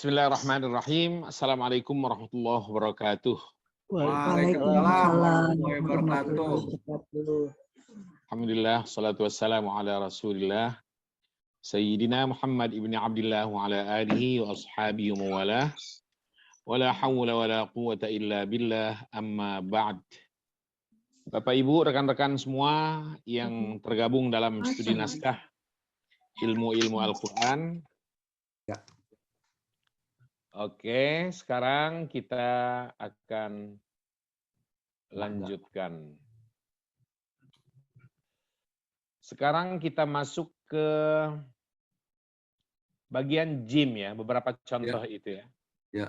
Bismillahirrahmanirrahim. Assalamualaikum warahmatullahi wabarakatuh. Waalaikumsalam warahmatullahi wabarakatuh. Alhamdulillah, salatu wassalamu ala rasulillah. Sayyidina Muhammad ibn Abdillah wa ala alihi wa ashabihi wa mawalah. Wa la hawla wa la quwata illa billah, amma ba'd. Bapak Ibu, rekan-rekan semua yang tergabung dalam studi naskah ilmu-ilmu Al-Quran. Ya. Oke, sekarang kita akan lanjutkan. Sekarang kita masuk ke bagian jim ya, beberapa contoh itu ya. Ya.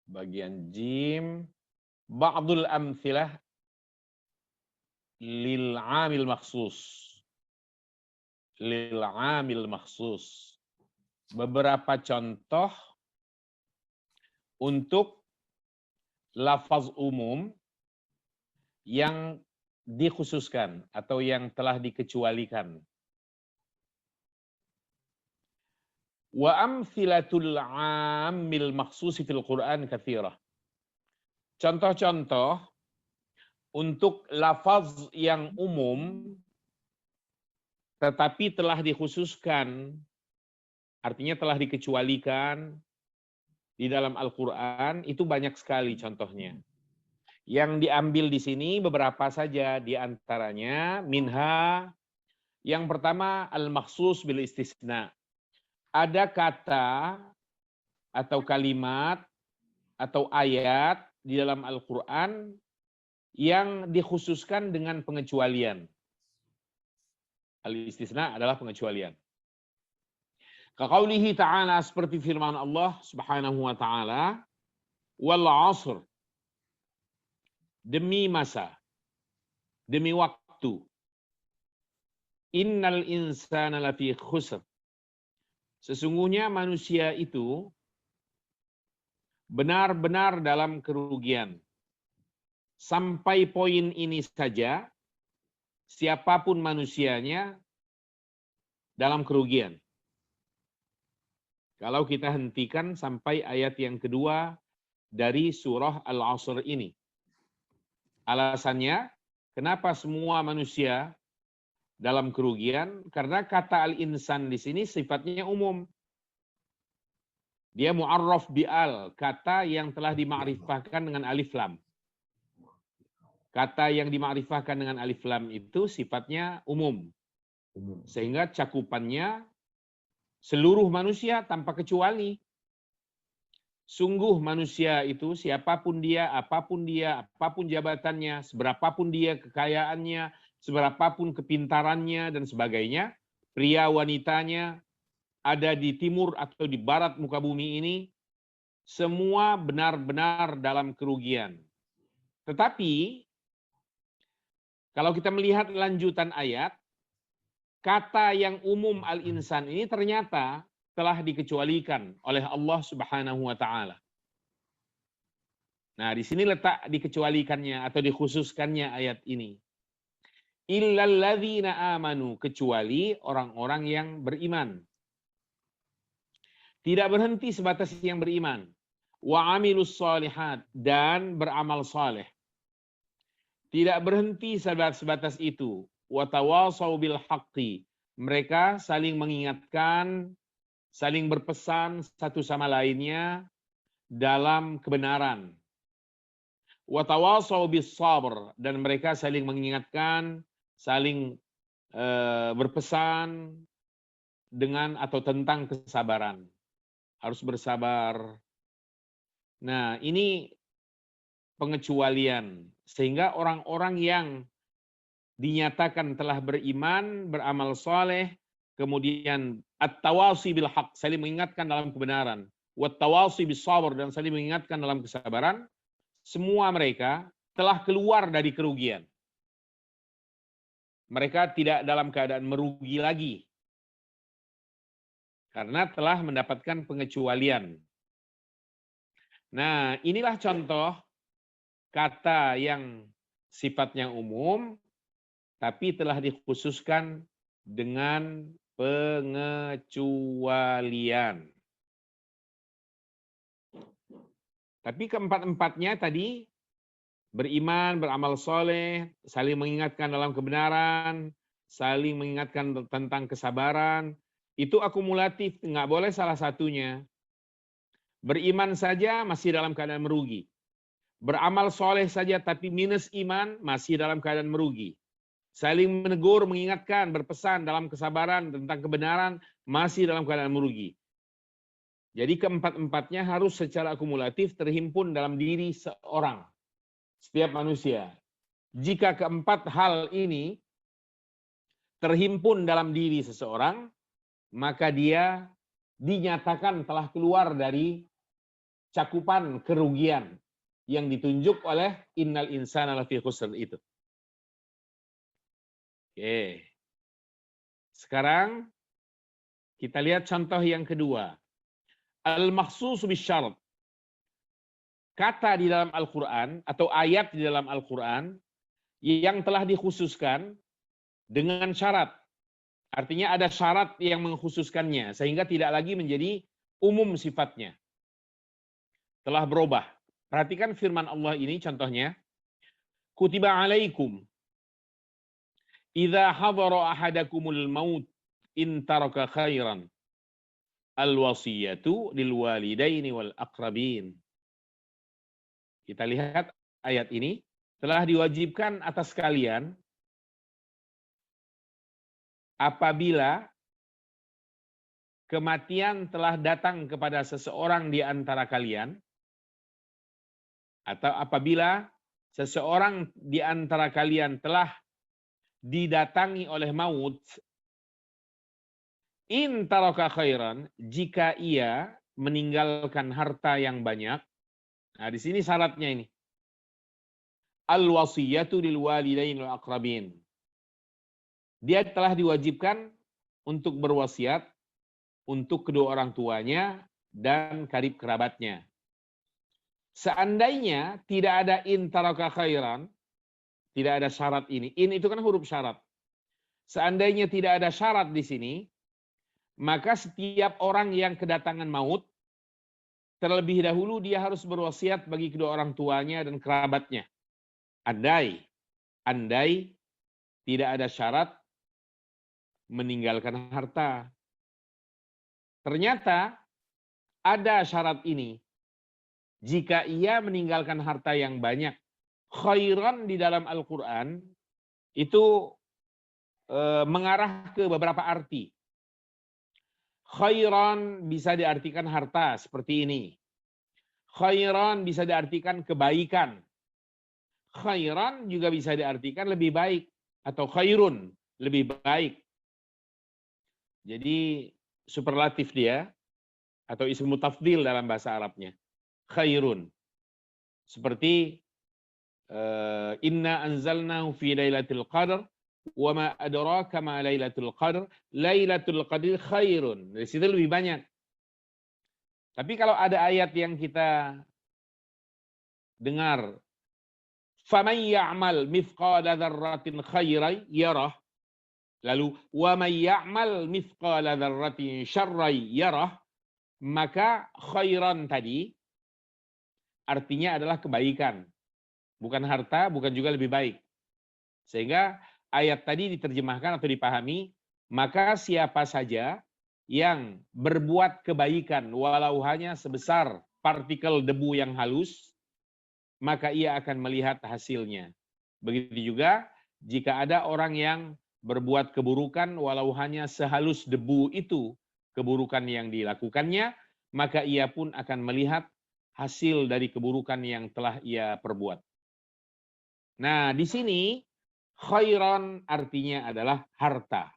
Bagian jim, ba'dul amthilah lil 'amil makhsus. Lil 'amil makhsus. Beberapa contoh untuk lafaz umum yang dikhususkan atau yang telah dikecualikan. Wa amthilatul 'amil makhsusi fil Qur'an katsirah. Contoh-contoh untuk lafaz yang umum tetapi telah dikhususkan, artinya telah dikecualikan di dalam Al-Quran, itu banyak sekali contohnya. Yang diambil di sini beberapa saja, di antaranya minha, yang pertama al-makhsus bil istisna. Ada kata atau kalimat atau ayat di dalam Al-Quran yang dikhususkan dengan pengecualian. Al-istisna adalah pengecualian. Kaqaulihi ta'ala, seperti firman Allah Subhanahu wa ta'ala, wal 'ashr, demi masa, demi waktu. Innal insana lafi khusr. Sesungguhnya manusia itu benar-benar dalam kerugian. Sampai poin ini saja, siapapun manusianya dalam kerugian. Kalau kita hentikan sampai ayat yang kedua dari surah Al-'Ashr ini. Alasannya, kenapa semua manusia dalam kerugian? Karena kata al-insan di sini sifatnya umum. Dia mu'arraf bi'al, kata yang telah dimakrifahkan dengan alif lam. Kata yang dimakrifahkan dengan alif lam itu sifatnya umum. Sehingga cakupannya seluruh manusia tanpa kecuali. Sungguh manusia itu siapapun dia, apapun jabatannya, seberapapun dia kekayaannya, seberapapun kepintarannya dan sebagainya, pria wanitanya, ada di timur atau di barat muka bumi ini, semua benar-benar dalam kerugian. Tetapi, kalau kita melihat lanjutan ayat, kata yang umum al-insan ini ternyata telah dikecualikan oleh Allah Subhanahu wa ta'ala. Nah, di sini letak dikecualikannya atau dikhususkannya ayat ini. Illal ladzina amanu, kecuali orang-orang yang beriman. Tidak berhenti sebatas yang beriman. Wa amilus shalihat, dan beramal saleh. Tidak berhenti sebatas itu. Wa tawasau bil haqqi, mereka saling mengingatkan, saling berpesan satu sama lainnya dalam kebenaran. Wa tawasau bis sabr, dan mereka saling mengingatkan, saling berpesan dengan atau tentang kesabaran. Harus bersabar. Nah, ini pengecualian, sehingga orang-orang yang dinyatakan telah beriman, beramal soleh, kemudian at-tawasi bil haq, saling mengingatkan dalam kebenaran, wat-tawasi bis sabr, dan saling mengingatkan dalam kesabaran, semua mereka telah keluar dari kerugian. Mereka tidak dalam keadaan merugi lagi, karena telah mendapatkan pengecualian. Nah, inilah contoh kata yang sifatnya umum, tapi telah dikhususkan dengan pengecualian. Tapi keempat-empatnya tadi, beriman, beramal soleh, saling mengingatkan dalam kebenaran, saling mengingatkan tentang kesabaran, itu akumulatif, nggak boleh salah satunya. Beriman saja masih dalam keadaan merugi. Beramal soleh saja tapi minus iman masih dalam keadaan merugi. Saling menegur, mengingatkan, berpesan dalam kesabaran tentang kebenaran masih dalam keadaan merugi. Jadi keempat-empatnya harus secara akumulatif terhimpun dalam diri seorang, setiap manusia. Jika keempat hal ini terhimpun dalam diri seseorang, maka dia dinyatakan telah keluar dari cakupan kerugian yang ditunjuk oleh innal insana lafi khusr itu. Oke. Sekarang kita lihat contoh yang kedua. Al-makhsus bisyarat. Kata di dalam Al-Quran atau ayat di dalam Al-Quran yang telah dikhususkan dengan syarat. Artinya ada syarat yang mengkhususkannya sehingga tidak lagi menjadi umum sifatnya. Telah berubah. Perhatikan firman Allah ini contohnya. Kutiba alaikum idza hadara ahadakumul maut in taraka khairan al-wasiyatu lil walidaini wal aqrabin. Kita lihat ayat ini, telah diwajibkan atas kalian apabila kematian telah datang kepada seseorang di antara kalian, atau apabila seseorang di antara kalian telah didatangi oleh maut, in taraka khairan, jika ia meninggalkan harta yang banyak. Nah, di sini syaratnya ini. Al-wasiyatu lil walidain wal aqrabin. Dia telah diwajibkan untuk berwasiat untuk kedua orang tuanya dan karib kerabatnya. Seandainya tidak ada in taraka khairan, tidak ada syarat ini. In itu kan huruf syarat. Seandainya tidak ada syarat di sini, maka setiap orang yang kedatangan maut, terlebih dahulu dia harus berwasiat bagi kedua orang tuanya dan kerabatnya. Andai tidak ada syarat meninggalkan harta. Ternyata ada syarat ini. Jika ia meninggalkan harta yang banyak. Khairan di dalam Al-Quran itu mengarah ke beberapa arti. Khairan bisa diartikan harta seperti ini. Khairan bisa diartikan kebaikan. Khairan juga bisa diartikan lebih baik atau khairun, lebih baik. Jadi superlatif dia atau ismu tafdil dalam bahasa Arabnya. Khairun. Seperti inna anzalnahu fi lailatul qadar wa ma adraka ma lailatul qadar, lailatul qadar khairun. Dari situ lebih banyak. Tapi kalau ada ayat yang kita dengar, faman ya'mal mithqala dzarratin khairan yarah, lalu wa man ya'mal mithqala dzarratin syarran yarah, maka khairan tadi artinya adalah kebaikan. Bukan harta, bukan juga lebih baik. Sehingga ayat tadi diterjemahkan atau dipahami, maka siapa saja yang berbuat kebaikan walau hanya sebesar partikel debu yang halus, maka ia akan melihat hasilnya. Begitu juga jika ada orang yang berbuat keburukan walau hanya sehalus debu itu keburukan yang dilakukannya, maka ia pun akan melihat hasil dari keburukan yang telah ia perbuat. Nah, di sini khairan artinya adalah harta.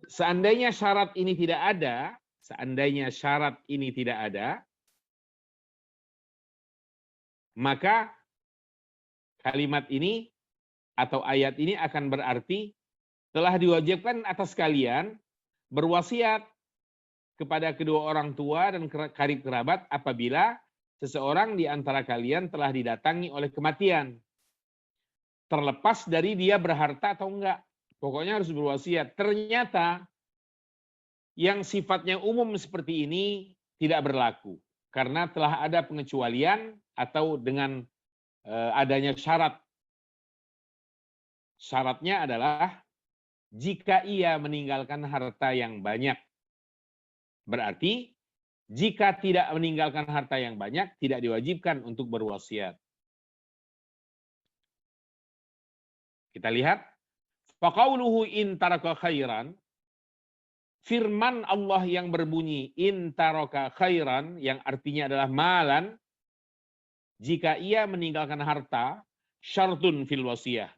Seandainya syarat ini tidak ada, maka kalimat ini atau ayat ini akan berarti telah diwajibkan atas kalian berwasiat kepada kedua orang tua dan karib kerabat apabila seseorang di antara kalian telah didatangi oleh kematian. Terlepas dari dia berharta atau enggak. Pokoknya harus berwasiat. Ternyata yang sifatnya umum seperti ini tidak berlaku. Karena telah ada pengecualian atau dengan adanya syarat. Syaratnya adalah jika ia meninggalkan harta yang banyak. Berarti jika tidak meninggalkan harta yang banyak, tidak diwajibkan untuk berwasiat. Kita lihat. Faqauluhu in taraka khairan. Firman Allah yang berbunyi in taraka khairan, yang artinya adalah malan, jika ia meninggalkan harta, syartun fil wasiyah,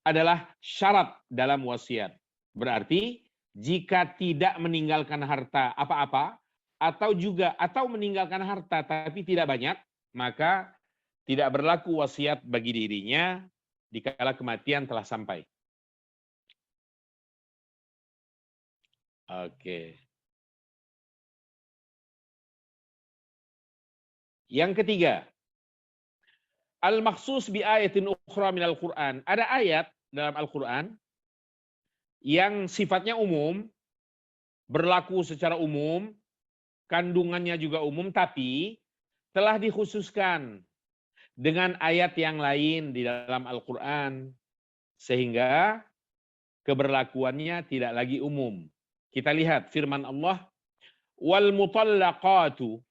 adalah syarat dalam wasiat. Berarti jika tidak meninggalkan harta apa-apa, atau meninggalkan harta tapi tidak banyak, maka tidak berlaku wasiat bagi dirinya dikala kematian telah sampai. Oke. Yang ketiga, al-makhsus bi ayatin ukhra minal Qur'an. Ada ayat dalam Al-Qur'an yang sifatnya umum, berlaku secara umum, kandungannya juga umum, tapi telah dikhususkan dengan ayat yang lain di dalam Al-Quran, sehingga keberlakuannya tidak lagi umum. Kita lihat firman Allah, wal mutallaqatu,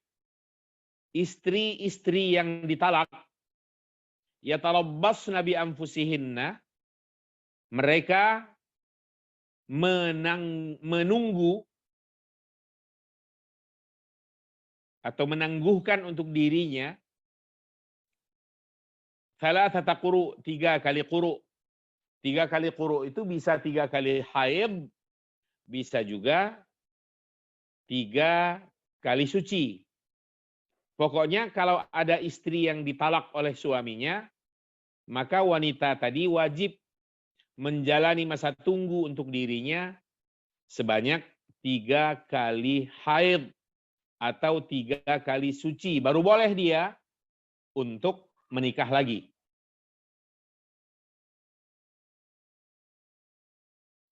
istri-istri yang ditalak, yatarabbasna bi anfusihinna, mereka menunggu atau menangguhkan untuk dirinya thalathata quru, 3 kali quru. 3 kali quru itu bisa 3 kali haid, bisa juga 3 kali suci. Pokoknya kalau ada istri yang ditalak oleh suaminya, maka wanita tadi wajib menjalani masa tunggu untuk dirinya sebanyak 3 kali haid atau 3 kali suci. Baru boleh dia untuk menikah lagi.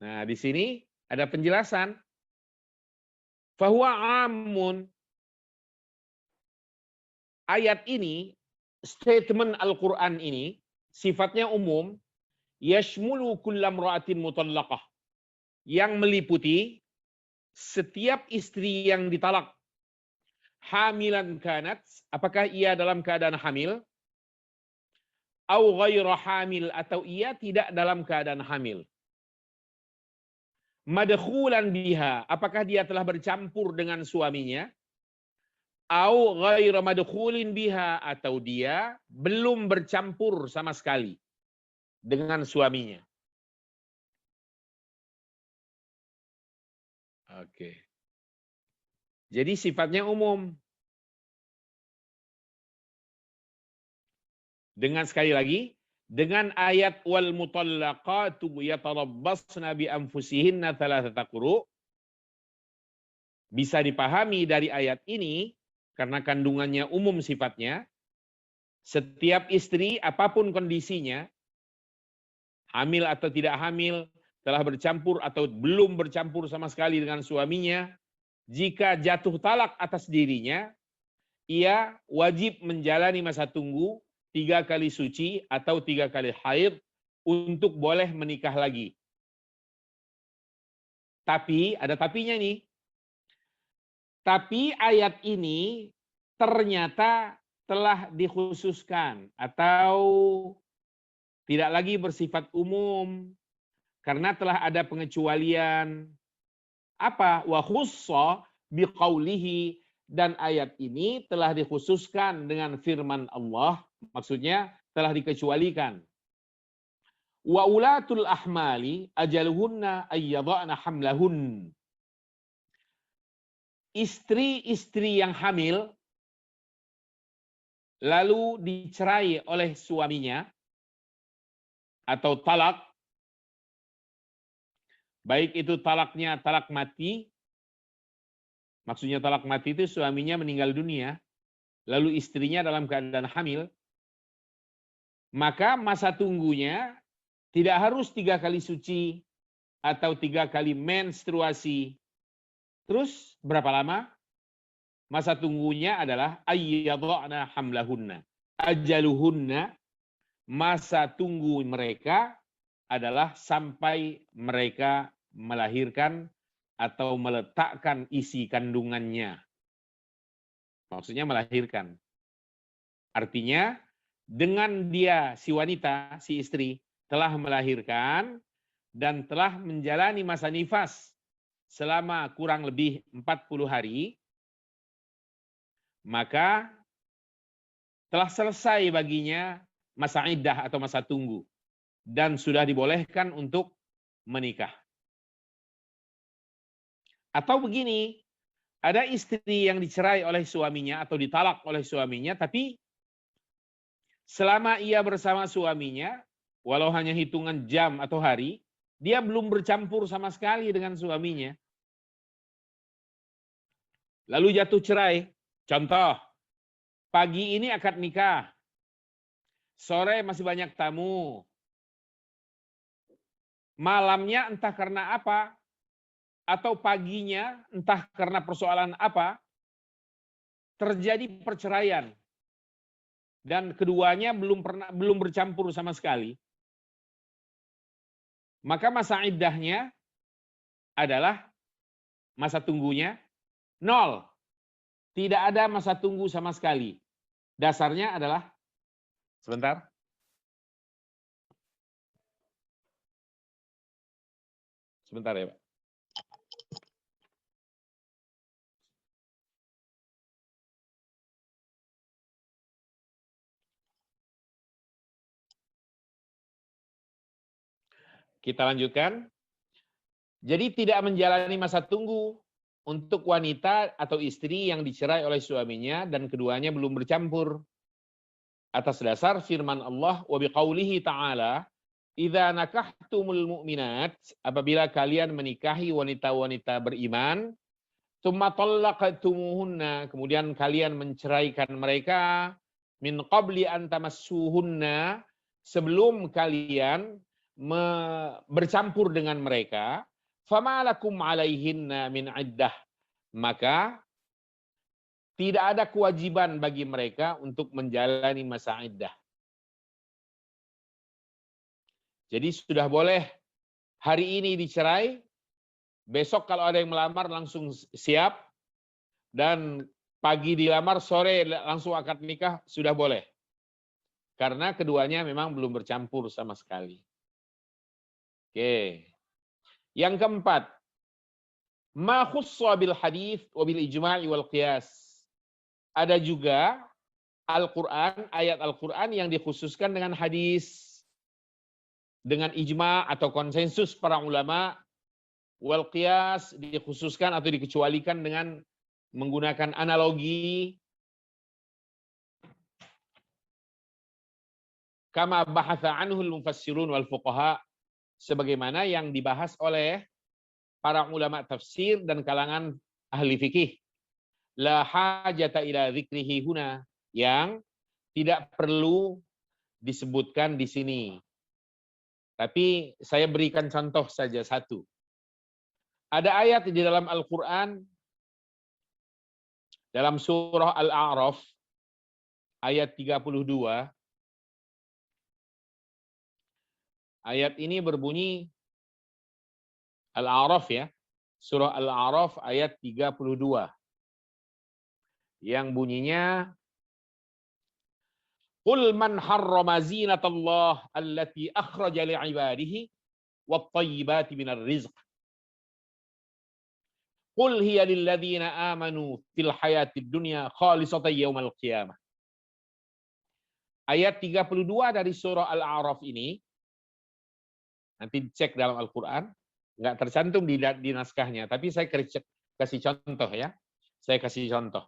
Nah, di sini ada penjelasan. Fahuwa amun. Ayat ini, statement Al-Quran ini, sifatnya umum, yashmulu kullam ra'atin mutallaqah, yang meliputi setiap istri yang ditalak, hamilan kanat, apakah ia dalam keadaan hamil, au ghaira hamil, atau ia tidak dalam keadaan hamil, madkhulan biha, apakah dia telah bercampur dengan suaminya, au ghaira madkhulin biha, atau dia belum bercampur sama sekali dengan suaminya. Oke. Jadi sifatnya umum. Dengan sekali lagi, dengan ayat wal mutallaqatu yatarabbasna bi anfusihinna thalathata quru, bisa dipahami dari ayat ini karena kandungannya umum sifatnya. Setiap istri apapun kondisinya, hamil atau tidak hamil, telah bercampur atau belum bercampur sama sekali dengan suaminya, jika jatuh talak atas dirinya, ia wajib menjalani masa tunggu 3 kali suci atau 3 kali haid untuk boleh menikah lagi. Tapi, ada tapinya nih. Tapi ayat ini ternyata telah dikhususkan atau tidak lagi bersifat umum karena telah ada pengecualian. Apa? Wa khussa biqaulihi, dan ayat ini telah dikhususkan dengan firman Allah, maksudnya telah dikecualikan. Wa ulatul ahmali ajaluhunna ayyadha'na hamlahun. Istri-istri yang hamil lalu dicerai oleh suaminya atau talak, baik itu talaknya talak mati, maksudnya talak mati itu suaminya meninggal dunia, lalu istrinya dalam keadaan hamil, maka masa tunggunya tidak harus 3 kali suci atau 3 kali menstruasi. Terus berapa lama? Masa tunggunya adalah ayyadha'na hamlahunna. Ajaluhunna, masa tunggu mereka adalah sampai mereka melahirkan atau meletakkan isi kandungannya. Maksudnya melahirkan. Artinya dengan dia, si wanita, si istri, telah melahirkan dan telah menjalani masa nifas selama kurang lebih 40 hari, maka telah selesai baginya masa iddah atau masa tunggu dan sudah dibolehkan untuk menikah. Atau begini, ada istri yang dicerai oleh suaminya atau ditalak oleh suaminya, tapi selama ia bersama suaminya, walau hanya hitungan jam atau hari, dia belum bercampur sama sekali dengan suaminya. Lalu jatuh cerai. Contoh, pagi ini akad nikah, sore masih banyak tamu, malamnya entah karena apa, atau paginya entah karena persoalan apa, terjadi perceraian. Dan keduanya belum bercampur sama sekali, maka masa iddahnya adalah masa tunggunya 0. Tidak ada masa tunggu sama sekali. Dasarnya adalah, sebentar. Sebentar ya, Pak. Kita lanjutkan. Jadi tidak menjalani masa tunggu untuk wanita atau istri yang dicerai oleh suaminya dan keduanya belum bercampur. Atas dasar firman Allah, wa biqaulihi ta'ala, idza nakahtumul mu'minat, apabila kalian menikahi wanita-wanita beriman, tsumma talaqtumuhunna, kemudian kalian menceraikan mereka, min qabli an tamassuhunna, sebelum kalian bercampur dengan mereka, fama lakum alaihinna min iddah, maka tidak ada kewajiban bagi mereka untuk menjalani masa iddah. Jadi sudah boleh hari ini dicerai, besok kalau ada yang melamar langsung siap, dan pagi dilamar, sore langsung akad nikah, sudah boleh. Karena keduanya memang belum bercampur sama sekali. Oke. Yang keempat, ma khussa bil hadits wa bil ijma'i wal qiyas. Ada juga Al-Qur'an, ayat Al-Qur'an yang dikhususkan dengan hadis, dengan ijma' atau konsensus para ulama, wal qiyas dikhususkan atau dikecualikan dengan menggunakan analogi, kama bahatha anhul mufassirun wal fuqaha, sebagaimana yang dibahas oleh para ulama tafsir dan kalangan ahli fikih. La hajata ila dzikrihi huna, yang tidak perlu disebutkan di sini. Tapi saya berikan contoh saja satu. Ada ayat di dalam Al-Qur'an dalam surah Al-A'raf ayat 32. Ayat ini berbunyi, Al-A'raf ya, surah Al-A'raf ayat 32. Yang bunyinya, Qul man harrama zinatallah allati akhraja li'ibadihi wat-thayyibati minar rizq. Qul hiya lilladzina amanu fil hayatid dunya khalisatan yaumal qiyamah. Ayat 32 dari surah Al-A'raf ini, nanti cek dalam Al-Quran, nggak tercantum di naskahnya, tapi saya kasih contoh ya. Saya kasih contoh.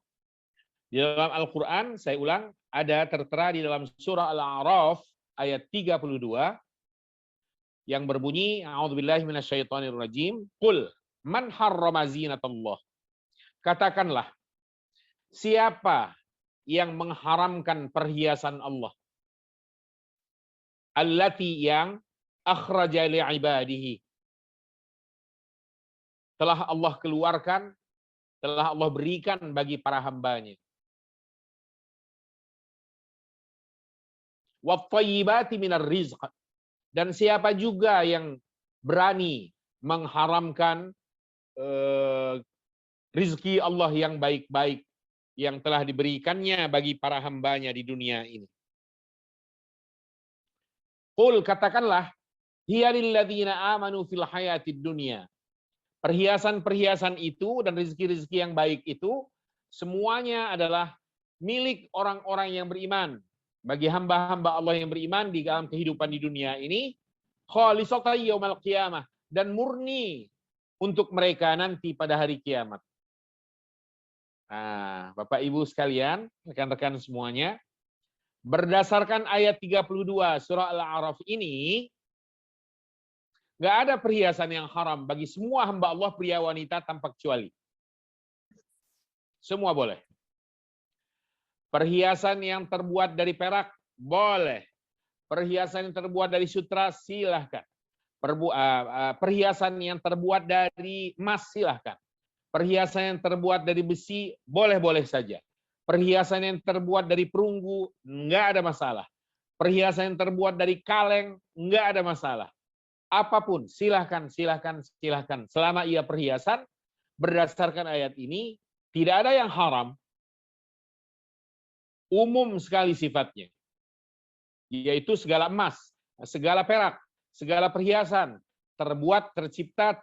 Di dalam Al-Quran, saya ulang, ada tertera di dalam surah Al-A'raf ayat 32 yang berbunyi, A'udzubillahi minasyaitonirrajim, Qul man harrama zinatallah. Katakanlah, siapa yang mengharamkan perhiasan Allah? Allati, yang akhraja li'ibadihi, telah Allah keluarkan, telah Allah berikan bagi para hambanya. Wat-thayyibati minar rizq. Dan siapa juga yang berani mengharamkan rizki Allah yang baik-baik yang telah diberikannya bagi para hambanya di dunia ini. Qul, katakanlah, hiya lilladzina amanu fil hayatid dunya. Perhiasan-perhiasan itu dan rezeki-rezeki yang baik itu semuanya adalah milik orang-orang yang beriman. Bagi hamba-hamba Allah yang beriman di dalam kehidupan di dunia ini, khalisatan yaumal qiyamah, dan murni untuk mereka nanti pada hari kiamat. Nah, Bapak Ibu sekalian, rekan-rekan semuanya, berdasarkan ayat 32 surah Al-A'raf ini, nggak ada perhiasan yang haram bagi semua hamba Allah, pria wanita tanpa kecuali. Semua boleh. Perhiasan yang terbuat dari perak, boleh. Perhiasan yang terbuat dari sutra, silahkan. Perhiasan yang terbuat dari emas, silahkan. Perhiasan yang terbuat dari besi, boleh-boleh saja. Perhiasan yang terbuat dari perunggu, nggak ada masalah. Perhiasan yang terbuat dari kaleng, nggak ada masalah. Apapun, silahkan, silahkan, silahkan. Selama ia perhiasan, berdasarkan ayat ini, tidak ada yang haram. Umum sekali sifatnya. Yaitu segala emas, segala perak, segala perhiasan, terbuat, tercipta,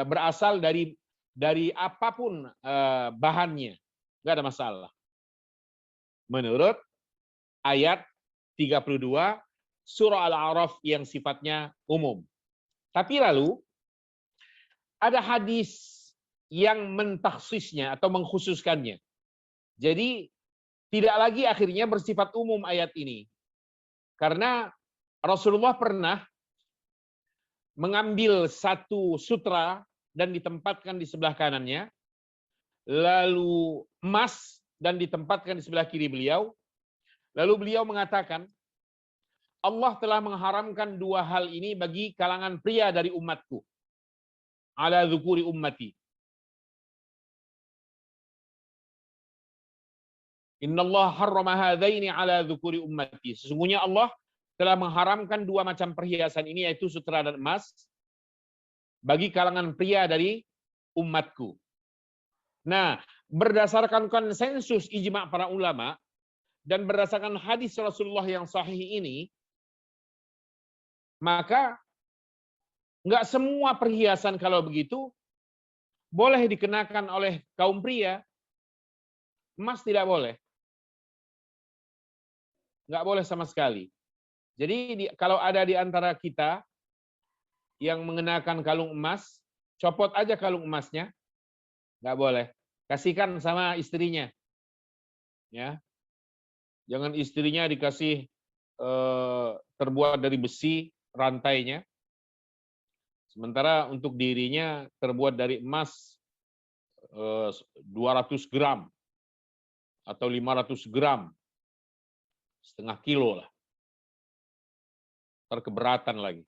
berasal dari apapun bahannya. Nggak ada masalah. Menurut ayat 32 surah Al-A'raf yang sifatnya umum. Tapi lalu ada hadis yang mentakhsisnya atau mengkhususkannya. Jadi tidak lagi akhirnya bersifat umum ayat ini. Karena Rasulullah pernah mengambil satu sutra dan ditempatkan di sebelah kanannya, lalu emas dan ditempatkan di sebelah kiri beliau, lalu beliau mengatakan, Allah telah mengharamkan dua hal ini bagi kalangan pria dari umatku. Ala dzukuri ummati. Innallaha harrama hadaini ala dzukuri ummati. Sesungguhnya Allah telah mengharamkan dua macam perhiasan ini, yaitu sutra dan emas, bagi kalangan pria dari umatku. Nah, berdasarkan konsensus ijma' para ulama, dan berdasarkan hadis Rasulullah yang sahih ini, maka nggak semua perhiasan kalau begitu boleh dikenakan oleh kaum pria. Emas tidak boleh. Nggak boleh sama sekali. Jadi kalau ada di antara kita yang mengenakan kalung emas, copot aja kalung emasnya. Nggak boleh. Kasihkan sama istrinya. Ya. Jangan istrinya dikasih terbuat dari besi rantainya. Sementara untuk dirinya terbuat dari emas 200 gram atau 500 gram. Setengah kilo lah. Terkeberatan lagi.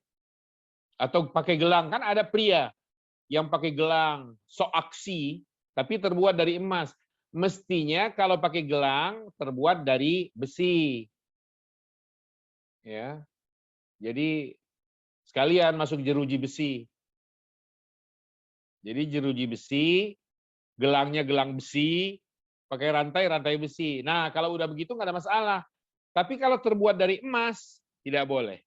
Atau pakai gelang, kan ada pria yang pakai gelang sok aksi tapi terbuat dari emas. Mestinya kalau pakai gelang terbuat dari besi. Ya. Jadi sekalian masuk jeruji besi. Jadi jeruji besi, gelangnya gelang besi, pakai rantai besi. Nah, kalau udah begitu nggak ada masalah. Tapi kalau terbuat dari emas, tidak boleh.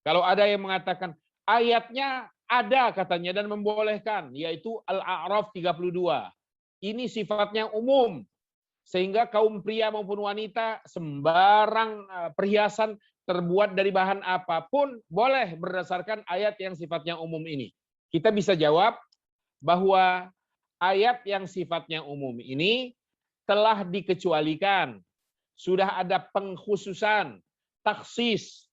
Kalau ada yang mengatakan, ayatnya ada katanya dan membolehkan, yaitu Al-A'raf 32. Ini sifatnya umum, sehingga kaum pria maupun wanita sembarang perhiasan terbuat dari bahan apapun boleh berdasarkan ayat yang sifatnya umum ini. Kita bisa jawab bahwa ayat yang sifatnya umum ini telah dikecualikan. Sudah ada pengkhususan, taksis,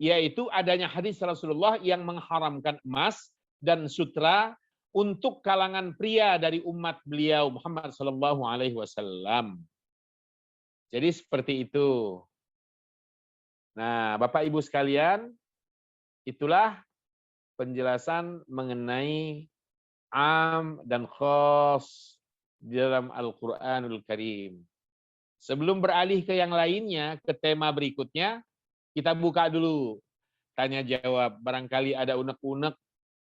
yaitu adanya hadis Rasulullah yang mengharamkan emas dan sutra untuk kalangan pria dari umat beliau Muhammad SAW. Jadi seperti itu. Nah, Bapak Ibu sekalian, itulah penjelasan mengenai am dan khas di dalam Al-Qur'anul Karim. Sebelum beralih ke yang lainnya, ke tema berikutnya, kita buka dulu tanya jawab. Barangkali ada unek-unek,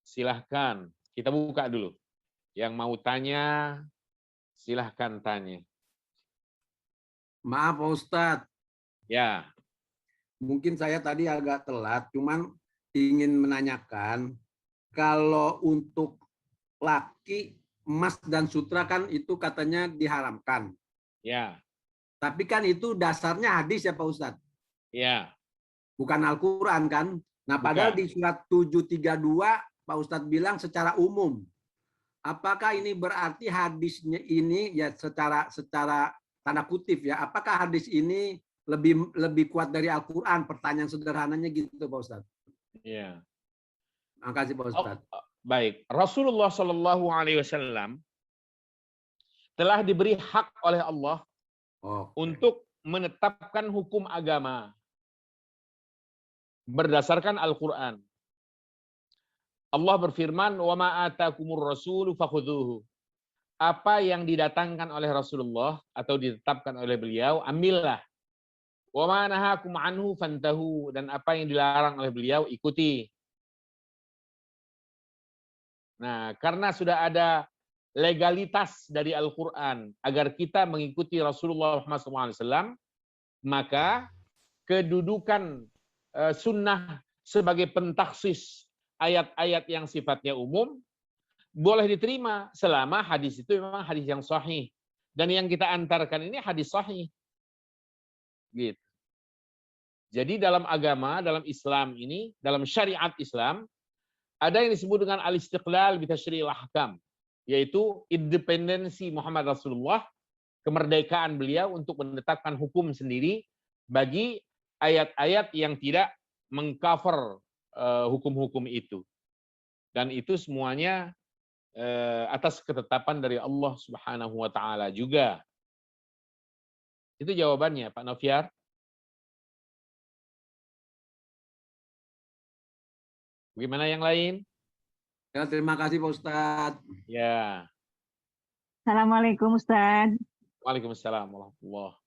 silahkan. Kita buka dulu. Yang mau tanya, silahkan tanya. Maaf Pak Ustadz, Ya, mungkin saya tadi agak telat, cuman ingin menanyakan kalau untuk laki emas dan sutra kan itu katanya diharamkan. ya, Tapi kan itu dasarnya hadis ya Pak Ustadz, ya. bukan Al-Quran kan. Nah padahal Bukan. di surat 732 Pak Ustadz bilang secara umum. Apakah ini berarti hadisnya ini ya secara tanda kutip ya, apakah hadis ini lebih kuat dari Al-Quran? Pertanyaan sederhananya gitu Pak Ustadz. Ya. Makasih Pak Ustadz. Baik, Rasulullah Shallallahu Alaihi Wasallam telah diberi hak oleh Allah untuk menetapkan hukum agama berdasarkan Al-Quran. Allah berfirman, "Wa ma atakumur rasulu fakhudhuhu." Apa yang didatangkan oleh Rasulullah atau ditetapkan oleh beliau, ambillah. Wa ma nahakum anhu fantahu, dan apa yang dilarang oleh beliau, ikuti. Nah, karena sudah ada legalitas dari Al-Quran agar kita mengikuti Rasulullah Muhammad SAW, maka kedudukan sunnah sebagai pentaksis ayat-ayat yang sifatnya umum boleh diterima selama hadis itu memang hadis yang sahih, dan yang kita antarkan ini hadis sahih. Gitu. Jadi dalam agama, dalam Islam ini, dalam syariat Islam, ada yang disebut dengan al-istiqlal bi tasyri'il ahkam, yaitu independensi Muhammad Rasulullah, kemerdekaan beliau untuk menetapkan hukum sendiri bagi ayat-ayat yang tidak mengcover hukum-hukum itu. Dan itu semuanya atas ketetapan dari Allah Subhanahu wa taala juga. Itu jawabannya, Pak Noviar. Bagaimana yang lain? Ya, terima kasih Pak Ustadz. Ya. Assalamualaikum Ustadz. Waalaikumsalam warahmatullahi.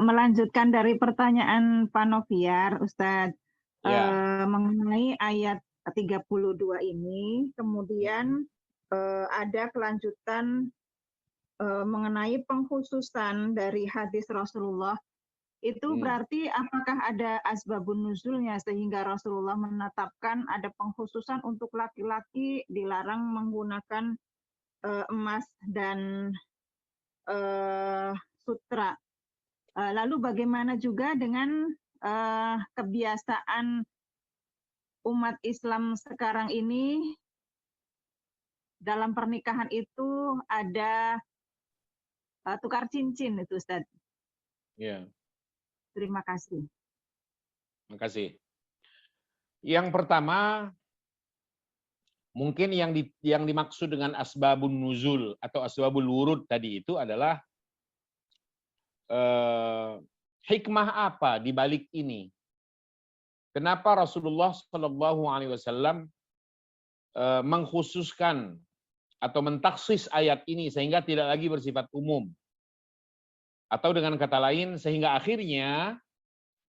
Melanjutkan dari pertanyaan Pak Noviar, Ustadz, Ya. mengenai ayat 32 ini, kemudian ada kelanjutan mengenai pengkhususan dari hadis Rasulullah. Itu berarti apakah ada asbabun nuzulnya sehingga Rasulullah menetapkan ada pengkhususan untuk laki-laki dilarang menggunakan emas dan sutra. Lalu bagaimana juga dengan kebiasaan umat Islam sekarang ini dalam pernikahan itu ada tukar cincin itu Ustaz. Ya. Terima kasih. Terima kasih. Yang pertama, mungkin yang dimaksud dengan asbabun nuzul atau asbabul wurud tadi itu adalah hikmah apa di balik ini? Kenapa Rasulullah Shallallahu Alaihi Wasallam mengkhususkan atau mentaksis ayat ini sehingga tidak lagi bersifat umum? Atau dengan kata lain, sehingga akhirnya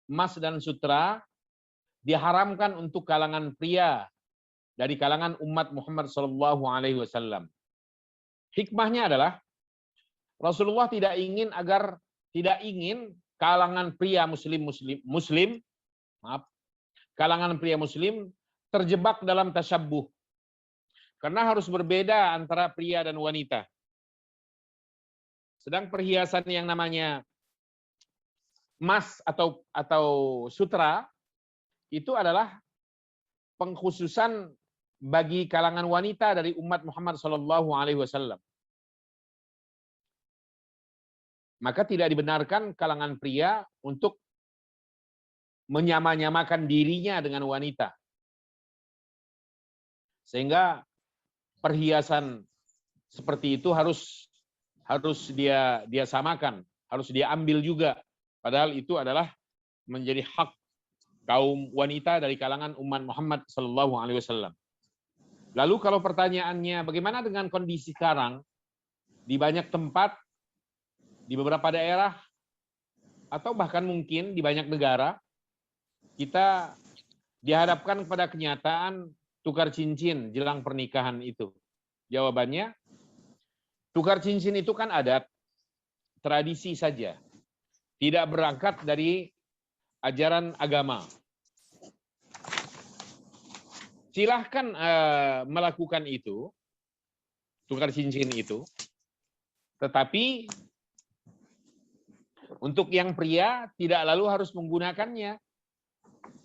emas dan sutra diharamkan untuk kalangan pria dari kalangan umat Muhammad Shallallahu Alaihi Wasallam. Hikmahnya adalah Rasulullah tidak ingin kalangan pria kalangan pria muslim terjebak dalam tasyabbuh, karena harus berbeda antara pria dan wanita. Sedang perhiasan yang namanya emas atau sutra itu adalah pengkhususan bagi kalangan wanita dari umat Muhammad Shallallahu Alaihi Wasallam. Maka tidak dibenarkan kalangan pria untuk menyamakan dirinya dengan wanita, sehingga perhiasan seperti itu harus dia samakan, harus dia ambil juga. Padahal itu adalah menjadi hak kaum wanita dari kalangan umat Muhammad Sallallahu Alaihi Wasallam. Lalu kalau pertanyaannya bagaimana dengan kondisi sekarang di banyak tempat, di beberapa daerah, atau bahkan mungkin di banyak negara, kita dihadapkan kepada kenyataan tukar cincin jelang pernikahan itu. Jawabannya, tukar cincin itu kan adat, tradisi saja. Tidak berangkat dari ajaran agama. Silahkan melakukan itu, tukar cincin itu, tetapi untuk yang pria tidak lalu harus menggunakannya,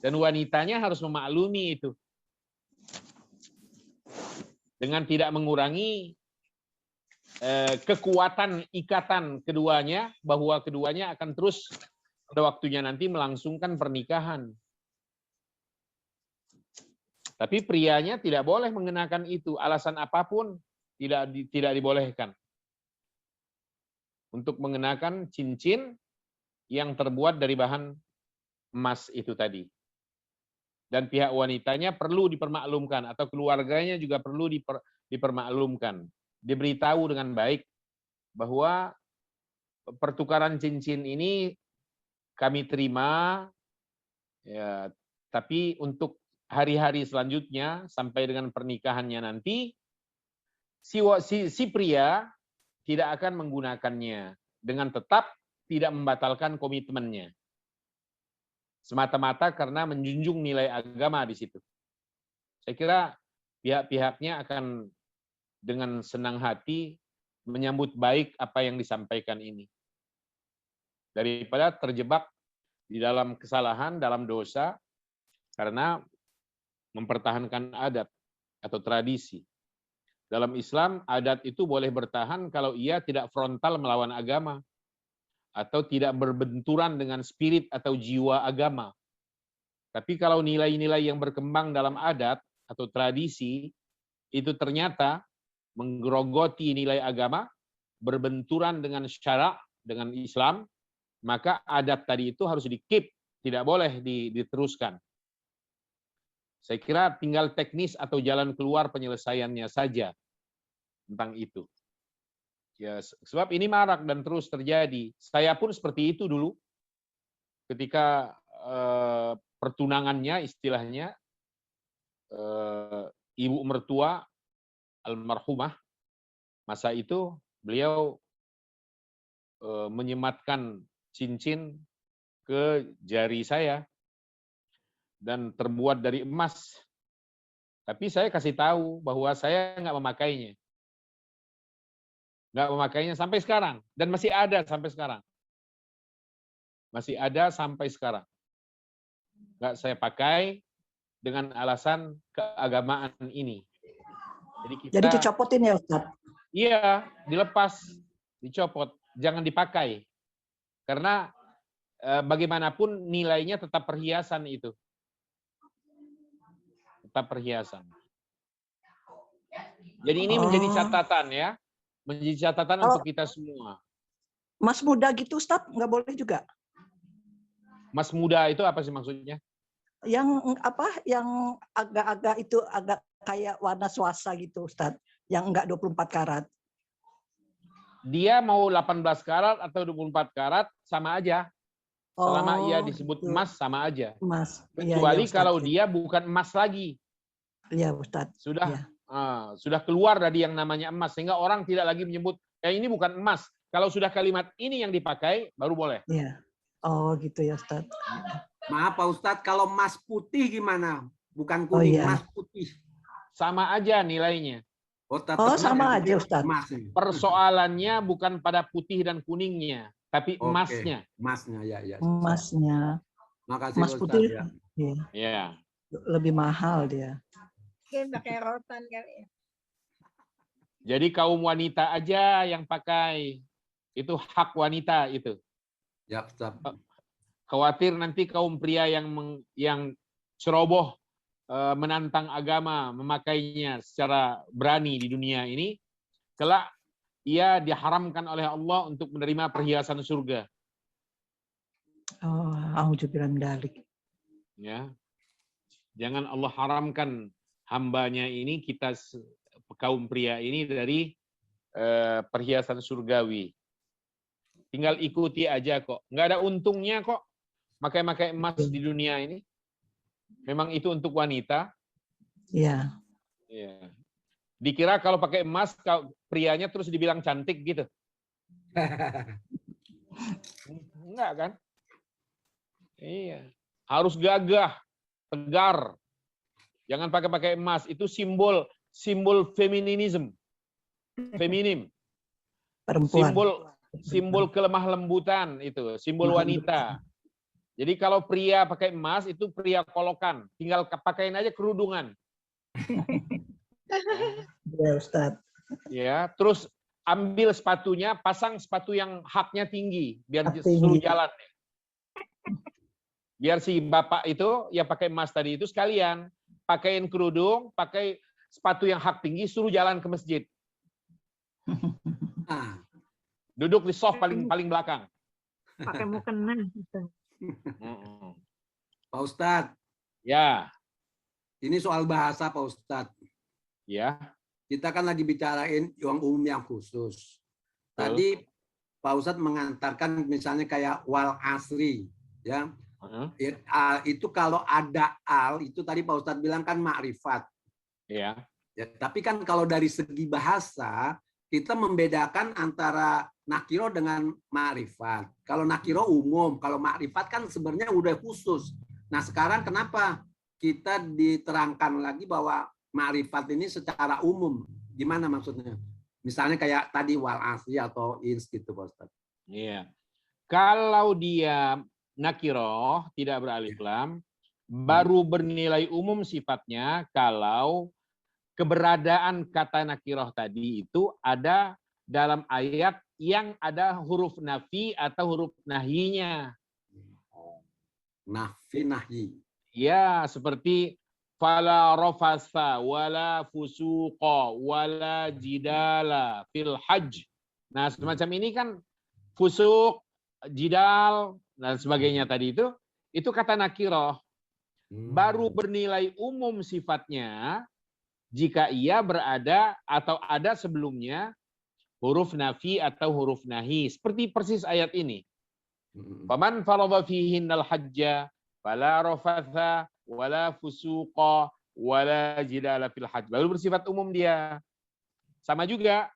dan wanitanya harus memaklumi itu, dengan tidak mengurangi kekuatan ikatan keduanya, bahwa keduanya akan terus pada waktunya nanti melangsungkan pernikahan. Tapi prianya tidak boleh mengenakan itu, alasan apapun tidak dibolehkan untuk mengenakan cincin yang terbuat dari bahan emas itu tadi. Dan pihak wanitanya perlu dipermaklumkan, atau keluarganya juga perlu dipermaklumkan, diberitahu dengan baik bahwa pertukaran cincin ini kami terima, ya, tapi untuk hari-hari selanjutnya sampai dengan pernikahannya nanti si pria tidak akan menggunakannya, dengan tetap tidak membatalkan komitmennya, semata-mata karena menjunjung nilai agama di situ. Saya kira pihak-pihaknya akan dengan senang hati menyambut baik apa yang disampaikan ini, daripada terjebak di dalam kesalahan, dalam dosa karena mempertahankan adat atau tradisi. Dalam Islam, adat itu boleh bertahan kalau ia tidak frontal melawan agama, atau tidak berbenturan dengan spirit atau jiwa agama. Tapi kalau nilai-nilai yang berkembang dalam adat atau tradisi itu ternyata menggerogoti nilai agama, berbenturan dengan syarak, dengan Islam, maka adat tadi itu harus di-keep, tidak boleh diteruskan. Saya kira tinggal teknis atau jalan keluar penyelesaiannya saja tentang itu. Ya, sebab ini marak dan terus terjadi. Saya pun seperti itu dulu. Ketika pertunangannya istilahnya, ibu mertua almarhumah, masa itu beliau menyematkan cincin ke jari saya dan terbuat dari emas. Tapi saya kasih tahu bahwa saya nggak memakainya. Nggak memakainya sampai sekarang. Dan masih ada sampai sekarang. Masih ada sampai sekarang. Nggak saya pakai dengan alasan keagamaan ini. Jadi dicopotin ya Ustaz? Iya, dilepas, dicopot. Jangan dipakai. Karena bagaimanapun nilainya tetap perhiasan itu. Tetap perhiasan. Jadi ini menjadi catatan ya. Menjadi catatan untuk kita semua. Mas muda gitu Ustaz, nggak boleh juga? Mas muda itu apa sih maksudnya? Yang apa? Yang agak-agak itu agak kayak warna swasta gitu Ustaz. Yang enggak 24 karat. Dia mau 18 karat atau 24 karat sama aja. Selama ia disebut emas sama aja. Emas. Kecuali Ustaz, kalau dia bukan emas lagi. Iya Ustaz. Sudah keluar dari yang namanya emas, sehingga orang tidak lagi menyebut ini bukan emas. Kalau sudah kalimat ini yang dipakai baru boleh. Iya. Oh gitu ya Ustaz. Maaf Pak Ustadz, kalau emas putih gimana? Bukan kuning, emas putih. Sama aja nilainya. Sama aja Ustaz. Persoalannya bukan pada putih dan kuningnya, tapi emasnya. Emasnya ya. Emasnya. Makasih emas putih. Ya. Lebih mahal dia. Mungkin pakai rotan kali ya. Jadi kaum wanita aja yang pakai. Itu hak wanita itu. Ya, Ustaz. Khawatir nanti kaum pria yang ceroboh menantang agama, memakainya secara berani di dunia ini, kelak ia diharamkan oleh Allah untuk menerima perhiasan surga. Auzubillahi min dzalik. Ya. Jangan Allah haramkan hambanya ini, kita kaum pria ini dari perhiasan surgawi. Tinggal ikuti aja kok. Nggak ada untungnya kok pakai emas di dunia ini. Memang itu untuk wanita. Iya. Ya. Dikira kalau pakai emas, prianya terus dibilang cantik gitu. Enggak kan? Iya. Harus gagah, tegar. Jangan pakai emas. Itu simbol feminisme. Feminim. Perempuan. Simbol kelemah lembutan itu, simbol wanita. Jadi kalau pria pakai emas itu pria kolokan, tinggal pakaiin aja kerudungan. Ya, Ustadz. Ya, terus ambil sepatunya, pasang sepatu yang haknya tinggi biar Hak tinggi. suruh jalan. Biar si bapak itu ya pakai emas tadi itu sekalian pakaiin kerudung, pakai sepatu yang hak tinggi, suruh jalan ke masjid. Duduk di soft paling belakang. Pakai mukena. Pak Ustadz, Ya, ini soal bahasa Pak Ustadz. ya. Kita kan lagi bicarain yang umum yang khusus. Tadi Pak Ustadz mengantarkan misalnya kayak wal asri, ya. Itu kalau ada al, itu tadi Pak Ustadz bilang kan ma'rifat. Ya. Ya, tapi kan kalau dari segi bahasa, kita membedakan antara nakiro dengan ma'rifat. Kalau nakiro umum, kalau ma'rifat kan sebenarnya udah khusus. Nah sekarang kenapa kita diterangkan lagi bahwa ma'rifat ini secara umum? Gimana maksudnya? Misalnya kayak tadi wal asli atau ins gitu, Pak Ustadz. Iya. Kalau dia nakiro, tidak beralif lam, baru bernilai umum sifatnya kalau keberadaan kata nakiroh tadi itu ada dalam ayat yang ada huruf nafi atau huruf nahinya. Nafi nahyi. Ya, seperti fala rafasa wala fusuqa wala jidala fil hajj. Nah, semacam ini kan fusuk, jidal dan sebagainya tadi itu kata nakiroh. Baru bernilai umum sifatnya jika ia berada atau ada sebelumnya huruf nafi atau huruf nahi. Seperti persis ayat ini. Faman faradha fihinnal hajja fala rafatha wala fusuqa wala jidala fil hajj. Baru bersifat umum dia. Sama juga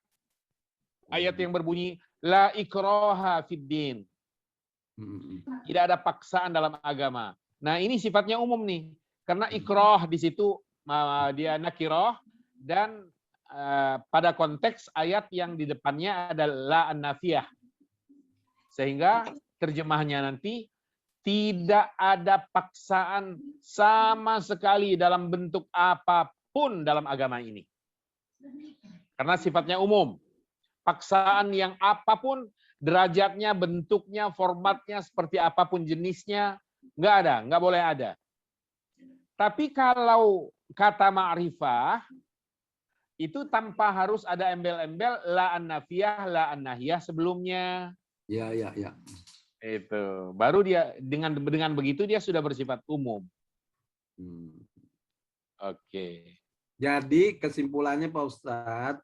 ayat yang berbunyi la ikraha fid din. Tidak ada paksaan dalam agama. Nah, ini sifatnya umum nih. Karena ikrah di situ dia nakiroh dan pada konteks ayat yang di depannya ada la an-nafiyah. Sehingga terjemahnya nanti tidak ada paksaan sama sekali dalam bentuk apapun dalam agama ini. Karena sifatnya umum. Paksaan yang apapun, derajatnya, bentuknya, formatnya, seperti apapun jenisnya, nggak ada, nggak boleh ada. Tapi kalau kata ma'rifah, itu tanpa harus ada embel-embel la an-nafiyah, la an-nahiyah sebelumnya. Ya. Itu. Baru dia dengan begitu dia sudah bersifat umum. Oke. Jadi kesimpulannya Pak Ustadz,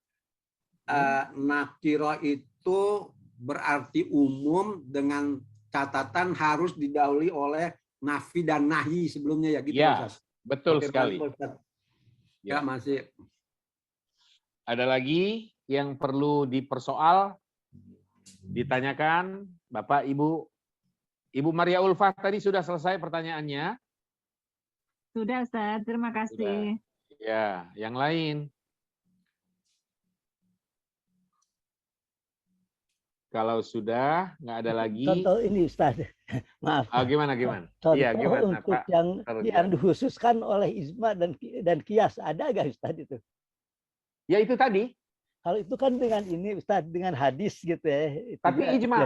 nakiro itu berarti umum dengan catatan harus didahului oleh nafi dan nahi sebelumnya ya gitu Ya, Pak Ustadz. betul Oke, sekali. Pak Ustadz. Ya. Ya masih. Ada lagi yang perlu dipersoal, ditanyakan, Bapak, Ibu. Ibu Maria Ulfah tadi sudah selesai pertanyaannya? Sudah, Ustaz. Terima kasih. Ya, yang lain. Kalau sudah nggak ada lagi. Contoh ini Ustaz, maaf. Gimana? Contoh Iya, gimana, untuk Pak? yang dikhususkan oleh ijma dan kias ada nggak Ustaz itu? Ya itu tadi. Kalau itu kan dengan ini Ustaz, dengan hadis gitu ya. Itu Tapi juga. ijma,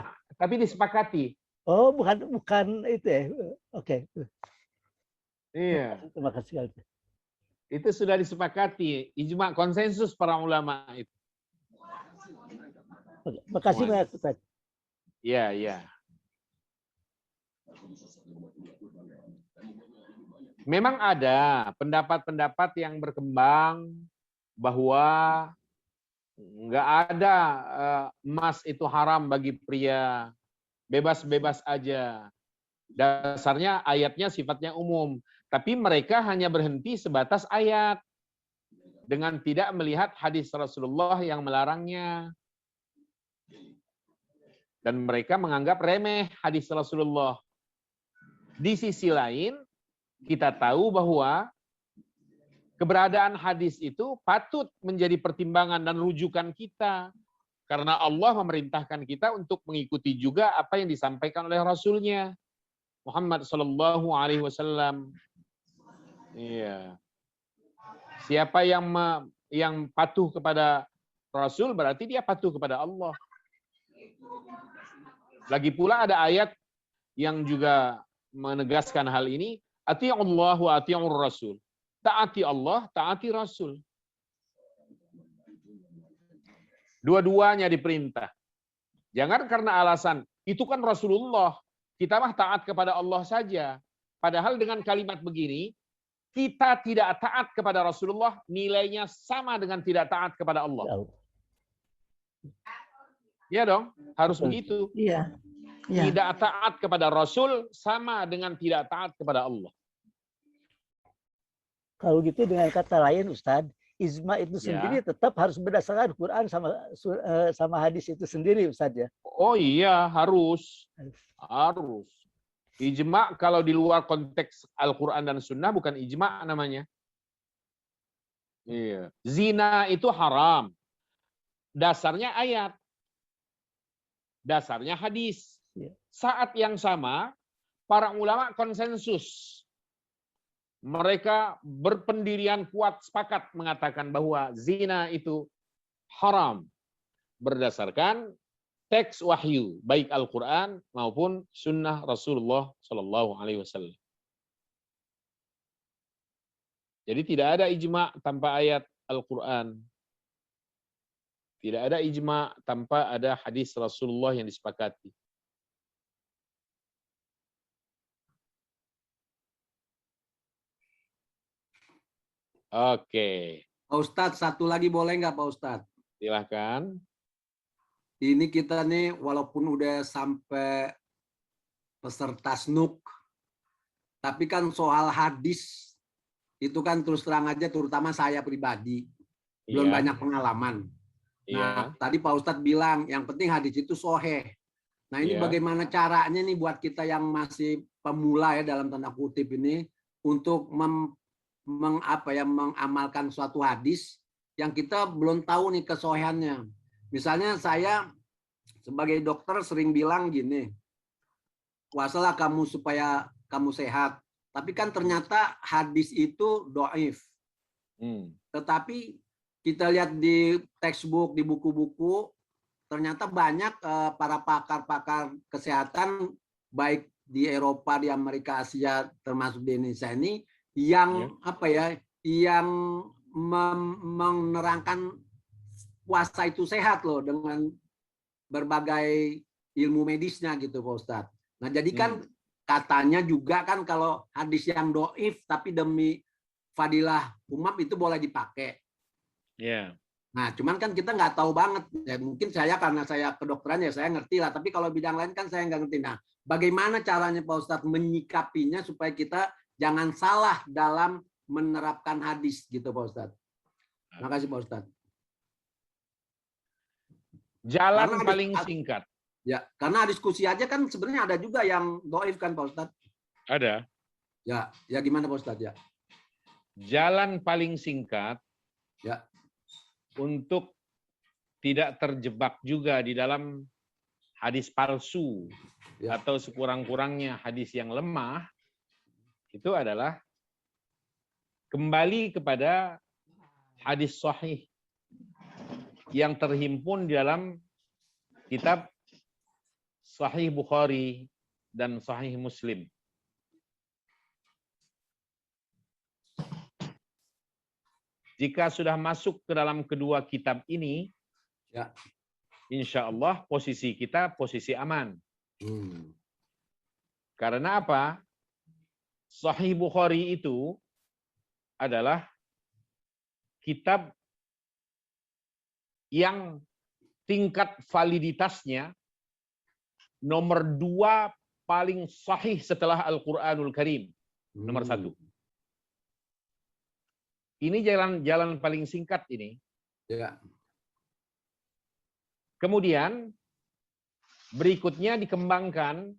tapi disepakati. Oh, bukan itu ya. Oke. Iya. Terima kasih. Itu sudah disepakati. Ijma, konsensus para ulama itu. Terima kasih banyak Ustaz. Iya. Memang ada pendapat-pendapat yang berkembang bahwa nggak ada emas itu haram bagi pria, bebas-bebas aja. Dasarnya ayatnya sifatnya umum, tapi mereka hanya berhenti sebatas ayat dengan tidak melihat hadis Rasulullah yang melarangnya. Dan mereka menganggap remeh hadis Rasulullah. Di sisi lain, kita tahu bahwa keberadaan hadis itu patut menjadi pertimbangan dan rujukan kita. Karena Allah memerintahkan kita untuk mengikuti juga apa yang disampaikan oleh Rasulnya. Muhammad Sallallahu Alaihi Wasallam. Iya. Siapa yang patuh kepada Rasul berarti dia patuh kepada Allah. Lagi pula ada ayat yang juga menegaskan hal ini. Ati'ullah wa ati'ur Rasul. Taati Allah, taati Rasul. Dua-duanya diperintah. Jangan karena alasan, itu kan Rasulullah. Kita mah taat kepada Allah saja. Padahal dengan kalimat begini, kita tidak taat kepada Rasulullah, nilainya sama dengan tidak taat kepada Allah. Iya dong, harus begitu. Iya. Iya. Tidak taat kepada Rasul sama dengan tidak taat kepada Allah. Kalau gitu dengan kata lain Ustadz, ijma itu sendiri tetap harus berdasarkan Quran sama hadis itu sendiri Ustadz ya. Oh iya, harus. Harus. Ijma kalau di luar konteks Al-Quran dan Sunnah bukan ijma namanya. Iya. Zina itu haram. Dasarnya ayat. Dasarnya hadis. Saat yang sama, para ulama konsensus. Mereka berpendirian kuat sepakat mengatakan bahwa zina itu haram. Berdasarkan teks wahyu, baik Al-Quran maupun sunnah Rasulullah Sallallahu Alaihi Wasallam. Jadi tidak ada ijma tanpa ayat Al-Quran. Tidak ada ijma tanpa ada hadis Rasulullah yang disepakati. Oke. Pak Ustadz, satu lagi boleh nggak Pak Ustadz? Silahkan. Ini kita nih walaupun udah sampai peserta SNUK, tapi kan soal hadis itu kan terus terang aja terutama saya pribadi belum banyak pengalaman. Nah, tadi Pak Ustadz bilang yang penting hadis itu sahih. Nah, ini bagaimana caranya nih buat kita yang masih pemula ya dalam tanda kutip ini untuk mengamalkan suatu hadis yang kita belum tahu nih kesohihannya. Misalnya saya sebagai dokter sering bilang gini, puasalah kamu supaya kamu sehat. Tapi kan ternyata hadis itu dhaif. Tetapi kita lihat di textbook, di buku-buku, ternyata banyak para pakar-pakar kesehatan baik di Eropa, di Amerika, Asia, termasuk di Indonesia ini yang yang menerangkan puasa itu sehat loh dengan berbagai ilmu medisnya gitu Pak Ustadz. Nah jadi kan katanya juga kan kalau hadis yang dhaif tapi demi fadilah umat itu boleh dipakai. Nah cuman kan kita nggak tahu banget ya, mungkin saya karena saya kedokteran ya saya ngerti lah, tapi kalau bidang lain kan saya nggak ngerti. Nah bagaimana caranya Pak Ustadz menyikapinya supaya kita jangan salah dalam menerapkan hadis gitu Pak Ustadz. Terima kasih Pak Ustadz. Jalan paling singkat. Ya, karena diskusi aja kan sebenarnya ada juga yang dhaif kan Pak Ustadz. Ada. Ya gimana Pak Ustadz ya? Jalan paling singkat untuk tidak terjebak juga di dalam hadis palsu atau sekurang-kurangnya hadis yang lemah, itu adalah kembali kepada hadis sahih yang terhimpun di dalam kitab Sahih Bukhari dan Sahih Muslim. Jika sudah masuk ke dalam kedua kitab ini, insya Allah posisi kita posisi aman. Karena apa? Sahih Bukhari itu adalah kitab yang tingkat validitasnya nomor 2 paling sahih setelah Al-Quranul Karim. Nomor 1. Ini jalan paling singkat ini. Ya. Kemudian berikutnya dikembangkan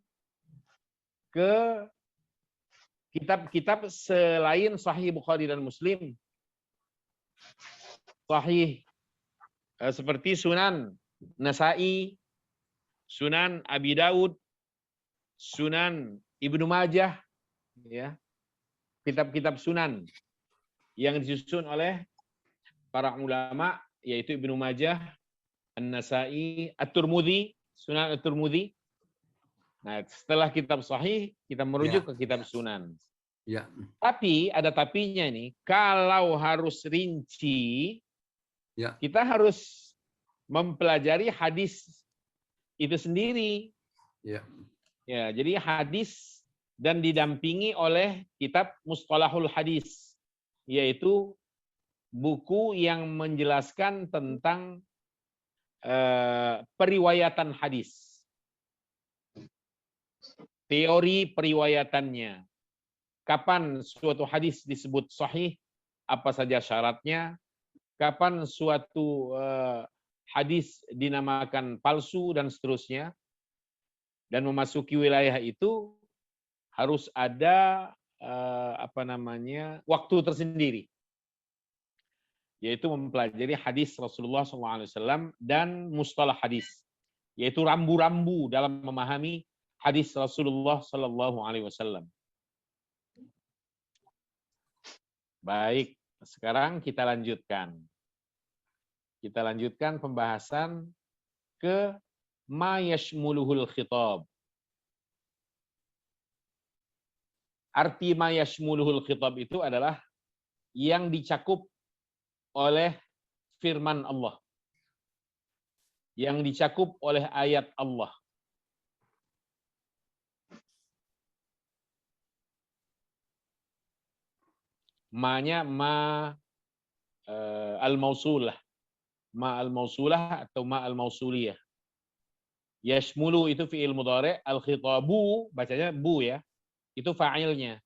ke kitab-kitab selain Sahih Bukhari dan Muslim. Sahih seperti Sunan Nasa'i, Sunan Abi Daud, Sunan Ibnu Majah, ya, kitab-kitab Sunan yang disusun oleh para ulama, yaitu Ibnu Majah, An-Nasa'i, At-Tirmidzi, Sunan At-Tirmidzi. Nah, setelah kitab Sahih, kita merujuk ke kitab Sunan. Ya. Tapi ada tapinya nih, kalau harus rinci, Ya. kita harus mempelajari hadis itu sendiri. Ya. Ya, jadi hadis dan didampingi oleh kitab Mustalahul Hadis, yaitu buku yang menjelaskan tentang periwayatan hadis. Teori periwayatannya. Kapan suatu hadis disebut sahih, apa saja syaratnya, kapan suatu hadis dinamakan palsu dan seterusnya. Dan memasuki wilayah itu harus ada waktu tersendiri, yaitu mempelajari hadis Rasulullah SAW dan mustalah hadis, yaitu rambu-rambu dalam memahami hadis Rasulullah SAW. Baik, sekarang kita lanjutkan. Kita lanjutkan pembahasan ke ma yashmuluhul khitab. Arti ma yashmuluhul khitab itu adalah yang dicakup oleh firman Allah, yang dicakup oleh ayat Allah. Ma-nya ma al-mausulah, ma al-mausulah atau ma al-mausuliyah. Yashmulu itu fi'il mudhari', al-khitabu bacanya bu ya, itu fa'ilnya.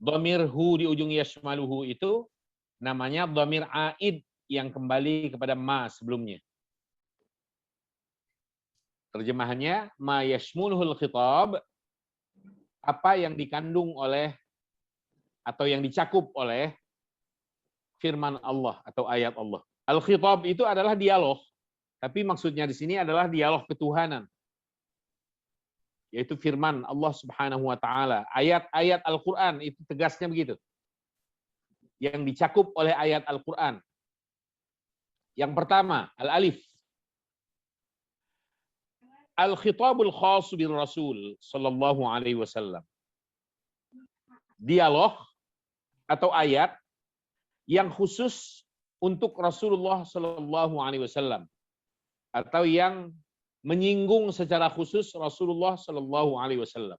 Dhamir hu di ujung yashmaluhu itu namanya dhamir aid yang kembali kepada ma sebelumnya. Terjemahannya ma yashmuluhul khitab, apa yang dikandung oleh atau yang dicakup oleh firman Allah atau ayat Allah. Al-khitab itu adalah dialog. Tapi maksudnya di sini adalah dialog ketuhanan, yaitu firman Allah Subhanahu wa taala. Ayat-ayat Al-Qur'an itu tegasnya begitu. Yang dicakup oleh ayat Al-Qur'an. Yang pertama, al-alif. Al-khitabul khas bir Rasul sallallahu alaihi wasallam. Dialog atau ayat yang khusus untuk Rasulullah sallallahu alaihi wasallam, atau yang menyinggung secara khusus Rasulullah Shallallahu Alaihi Wasallam.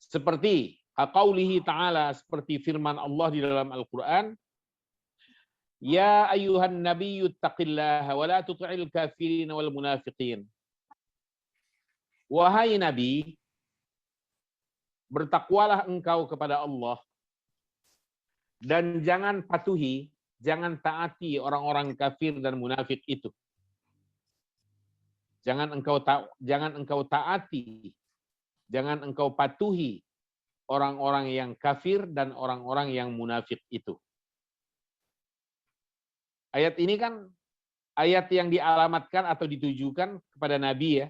Seperti qaulihi ta'ala, seperti firman Allah di dalam Al-Quran, Ya ayuhan nabiyyu taqillaha wa la tuti'il kafirin wal munafiqin. Wahai Nabi, bertakwalah engkau kepada Allah dan jangan patuhi, jangan taati orang-orang kafir dan munafik itu. Jangan engkau taati, jangan engkau patuhi orang-orang yang kafir dan orang-orang yang munafik itu. Ayat ini kan ayat yang dialamatkan atau ditujukan kepada Nabi ya.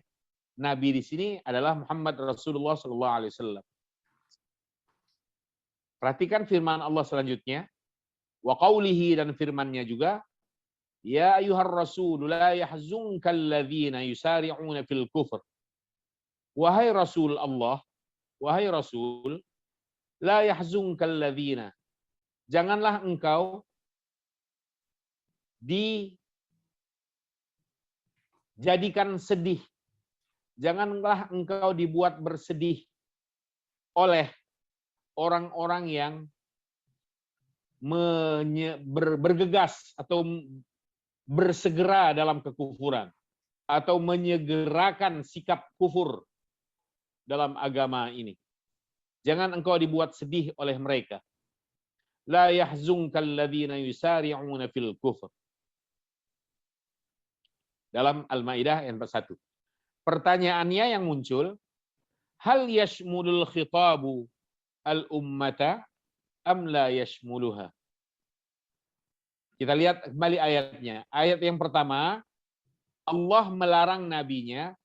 Nabi di sini adalah Muhammad Rasulullah SAW. Perhatikan firman Allah selanjutnya. Wa qawlihi, dan firmannya juga, Ya ayuhar rasul la yahzunkal ladzina yusari'una fil kufr. Wahai Rasul Allah, wahai Rasul, la yahzunkal ladzina, janganlah engkau dijadikan sedih, janganlah engkau dibuat bersedih oleh orang-orang yang bergegas atau bersegera dalam kekufuran atau menyegerakan sikap kufur dalam agama ini. Jangan engkau dibuat sedih oleh mereka. La yahzunkal ladzina yusari'una fil kufr. Dalam Al-Maidah ayat 41. Pertanyaannya yang muncul, hal yashmulul khitabu al-ummata am la yashmuluha? Kita lihat kembali ayatnya. Ayat yang pertama, Allah melarang nabinya,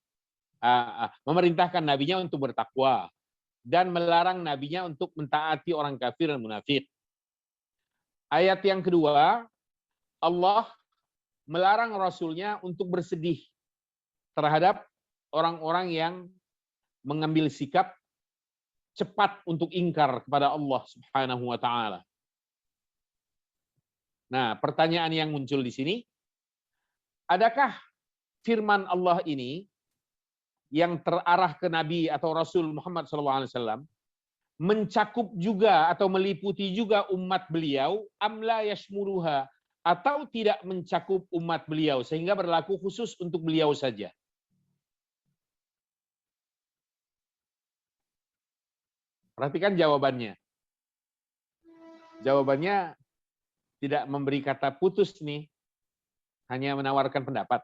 memerintahkan nabinya untuk bertakwa dan melarang nabinya untuk mentaati orang kafir dan munafik. Ayat yang kedua, Allah melarang rasulnya untuk bersedih terhadap orang-orang yang mengambil sikap cepat untuk ingkar kepada Allah Subhanahu wa taala. Nah, pertanyaan yang muncul di sini, adakah firman Allah ini yang terarah ke Nabi atau Rasul Muhammad SAW mencakup juga atau meliputi juga umat beliau, amla yashmuluha, atau tidak mencakup umat beliau sehingga berlaku khusus untuk beliau saja? Perhatikan jawabannya. Jawabannya tidak memberi kata putus nih, hanya menawarkan pendapat.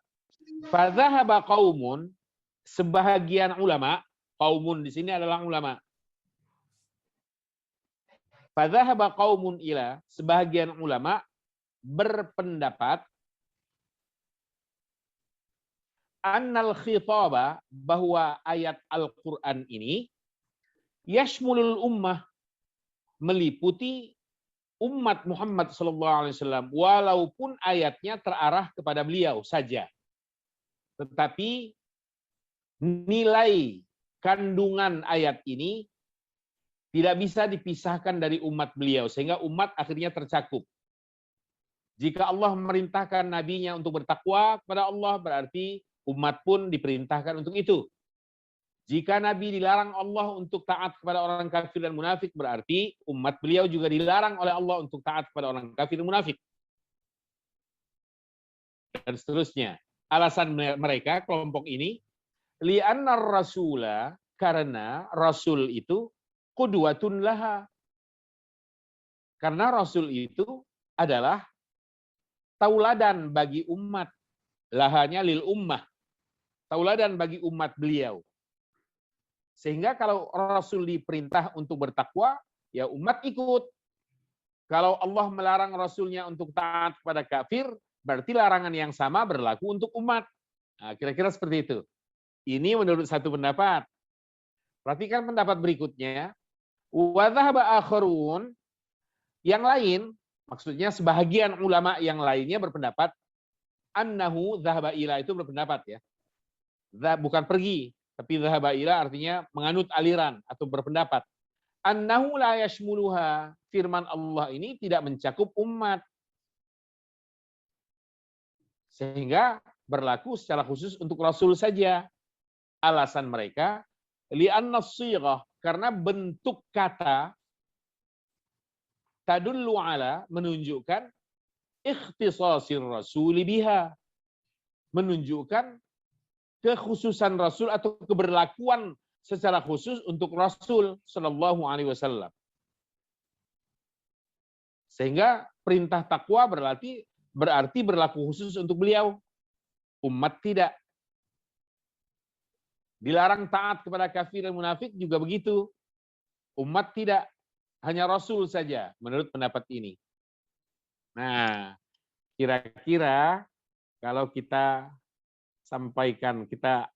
Fadzahaba qaumun, sebahagian ulama, qaumun di sini adalah ulama. Fadzahaba qaumun ila, sebahagian ulama berpendapat annal khitaba, bahwa ayat Al-Qur'an ini yashmulul ummah, meliputi umat Muhammad SAW, walaupun ayatnya terarah kepada beliau saja. Tetapi nilai kandungan ayat ini tidak bisa dipisahkan dari umat beliau, sehingga umat akhirnya tercakup. Jika Allah memerintahkan nabinya untuk bertakwa kepada Allah, berarti umat pun diperintahkan untuk itu. Jika Nabi dilarang Allah untuk taat kepada orang kafir dan munafik, berarti umat beliau juga dilarang oleh Allah untuk taat kepada orang kafir dan munafik. Dan seterusnya. Alasan mereka, kelompok ini, li'annar rasula, karena Rasul itu qudwatun laha. Karena Rasul itu adalah tauladan bagi umat. Lahanya lil ummah. Tauladan bagi umat beliau. Sehingga kalau Rasul diperintah untuk bertakwa, ya umat ikut. Kalau Allah melarang Rasulnya untuk taat kepada kafir, berarti larangan yang sama berlaku untuk umat. Nah, kira-kira seperti itu. Ini menurut satu pendapat. Perhatikan pendapat berikutnya. Wa dhahaba akharun, yang lain, maksudnya sebahagian ulama yang lainnya berpendapat, annahu dhahaba ila, itu berpendapat ya. Bukan pergi. Tapi dhahaba ila artinya menganut aliran atau berpendapat. Annahu la yashmuluha, firman Allah ini tidak mencakup umat. Sehingga berlaku secara khusus untuk Rasul saja. Alasan mereka, li'anna as-shighah, karena bentuk kata tadullu ala, menunjukkan ikhtisasir rasuli biha, menunjukkan kekhususan Rasul atau keberlakuan secara khusus untuk Rasul Shallallahu Alaihi Wasallam. Sehingga perintah takwa berarti berlaku khusus untuk beliau. Umat tidak. Dilarang taat kepada kafir dan munafik juga begitu. Umat tidak. Hanya Rasul saja menurut pendapat ini. Nah, kira-kira kalau kita sampaikan, kita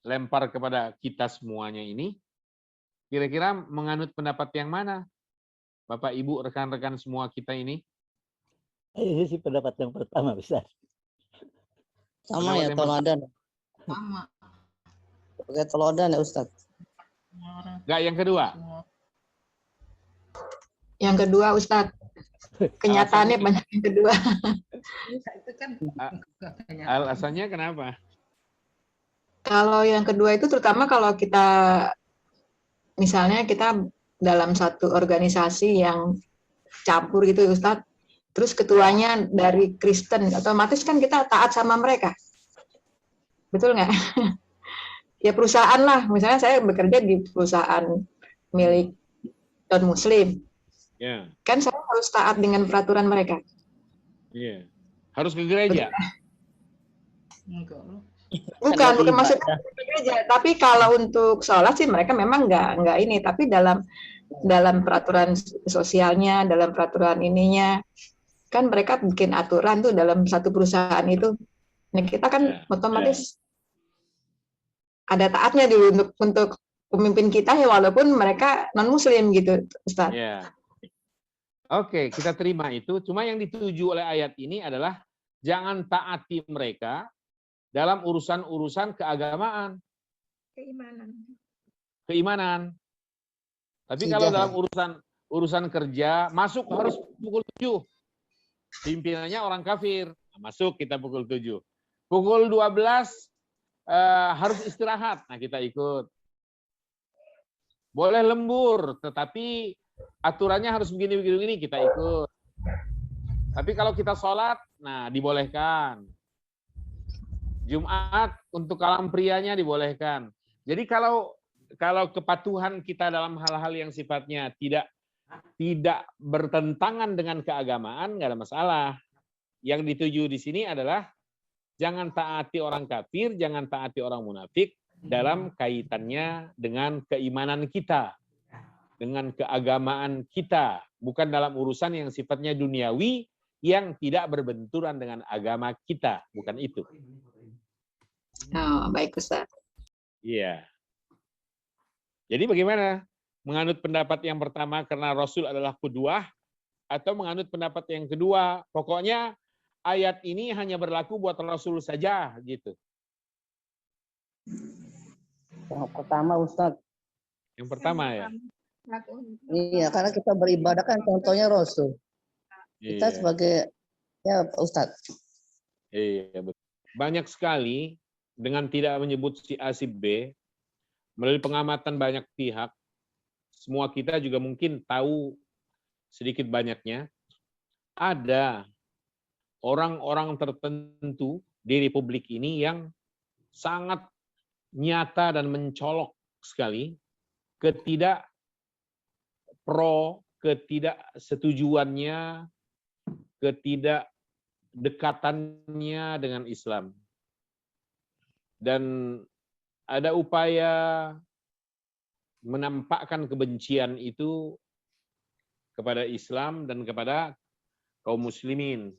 lempar kepada kita semuanya ini, kira-kira menganut pendapat yang mana? Bapak, Ibu, rekan-rekan semua kita ini? Ini sih pendapat yang pertama, Ustaz. Sama ya, teladan. Sama. Pakai teladan ya, Ustaz. Enggak, yang kedua? Yang kedua, Ustaz. Kenyataannya banyak yang kedua. Alasannya kenapa? Kalau yang kedua itu terutama kalau kita misalnya kita dalam satu organisasi yang campur gitu Ustadz, terus ketuanya dari Kristen, otomatis kan kita taat sama mereka. Betul nggak? Ya perusahaan lah, misalnya saya bekerja di perusahaan milik non-muslim. Ya, Kan saya harus taat dengan peraturan mereka. iya. Harus ke gereja. Bukan Kalau maksudnya ibadah. gereja, tapi kalau untuk sholat sih mereka memang nggak ini, tapi dalam peraturan sosialnya, dalam peraturan ininya, kan mereka bikin aturan tuh dalam satu perusahaan itu. Nah, kita kan Ya. otomatis ada taatnya dulu untuk pemimpin kita ya, walaupun mereka non muslim gitu, Ustaz. Ya. Oke, kita terima itu. Cuma yang dituju oleh ayat ini adalah jangan taati mereka dalam urusan-urusan keagamaan, keimanan. Tapi kalau Tidak. dalam urusan kerja, masuk harus pukul 7. Pimpinannya orang kafir. Masuk kita pukul 7. Pukul 12 harus istirahat. Nah, kita ikut. Boleh lembur, tetapi aturannya harus begini, kita ikut. Tapi kalau kita sholat, nah dibolehkan. Jumat untuk kaum prianya dibolehkan. Jadi kalau kepatuhan kita dalam hal-hal yang sifatnya tidak bertentangan dengan keagamaan, nggak ada masalah. Yang dituju di sini adalah jangan taati orang kafir, jangan taati orang munafik dalam kaitannya dengan keimanan kita, dengan keagamaan kita, bukan dalam urusan yang sifatnya duniawi yang tidak berbenturan dengan agama kita, bukan itu. Oh, baik Ustaz. Iya. Jadi bagaimana? Menganut pendapat yang pertama karena Rasul adalah qudwah, atau menganut pendapat yang kedua, pokoknya ayat ini hanya berlaku buat Rasul saja, gitu. Yang pertama Ustaz. Yang pertama ya. Iya, karena kita beribadah kan contohnya Rasul. Kita Iya. sebagai ya Ustaz. Iya, betul. Banyak sekali dengan tidak menyebut si A si B, melalui pengamatan banyak pihak, semua kita juga mungkin tahu sedikit banyaknya, ada orang-orang tertentu di Republik ini yang sangat nyata dan mencolok sekali ketidaksetujuannya, ketidakdekatannya dengan Islam. Dan ada upaya menampakkan kebencian itu kepada Islam dan kepada kaum muslimin.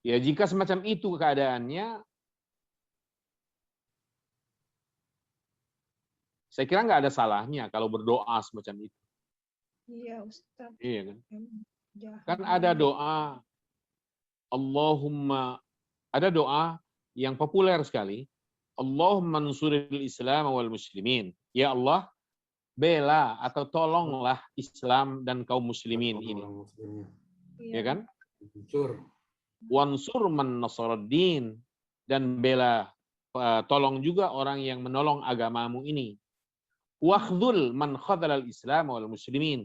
Ya, jika semacam itu keadaannya, saya kira nggak ada salahnya kalau berdoa semacam itu. Iya, Ustaz. Iya kan? Jahat. Kan ada doa Allahumma, ada doa yang populer sekali, Allahumma nsuril Islam wal muslimin. Ya Allah, bela atau tolonglah Islam dan kaum muslimin ini. Ya kan? Wansur man nasaraddin, dan bela, tolong juga orang yang menolong agamamu ini. Wakhdhul man khadhalal Islam wal muslimin,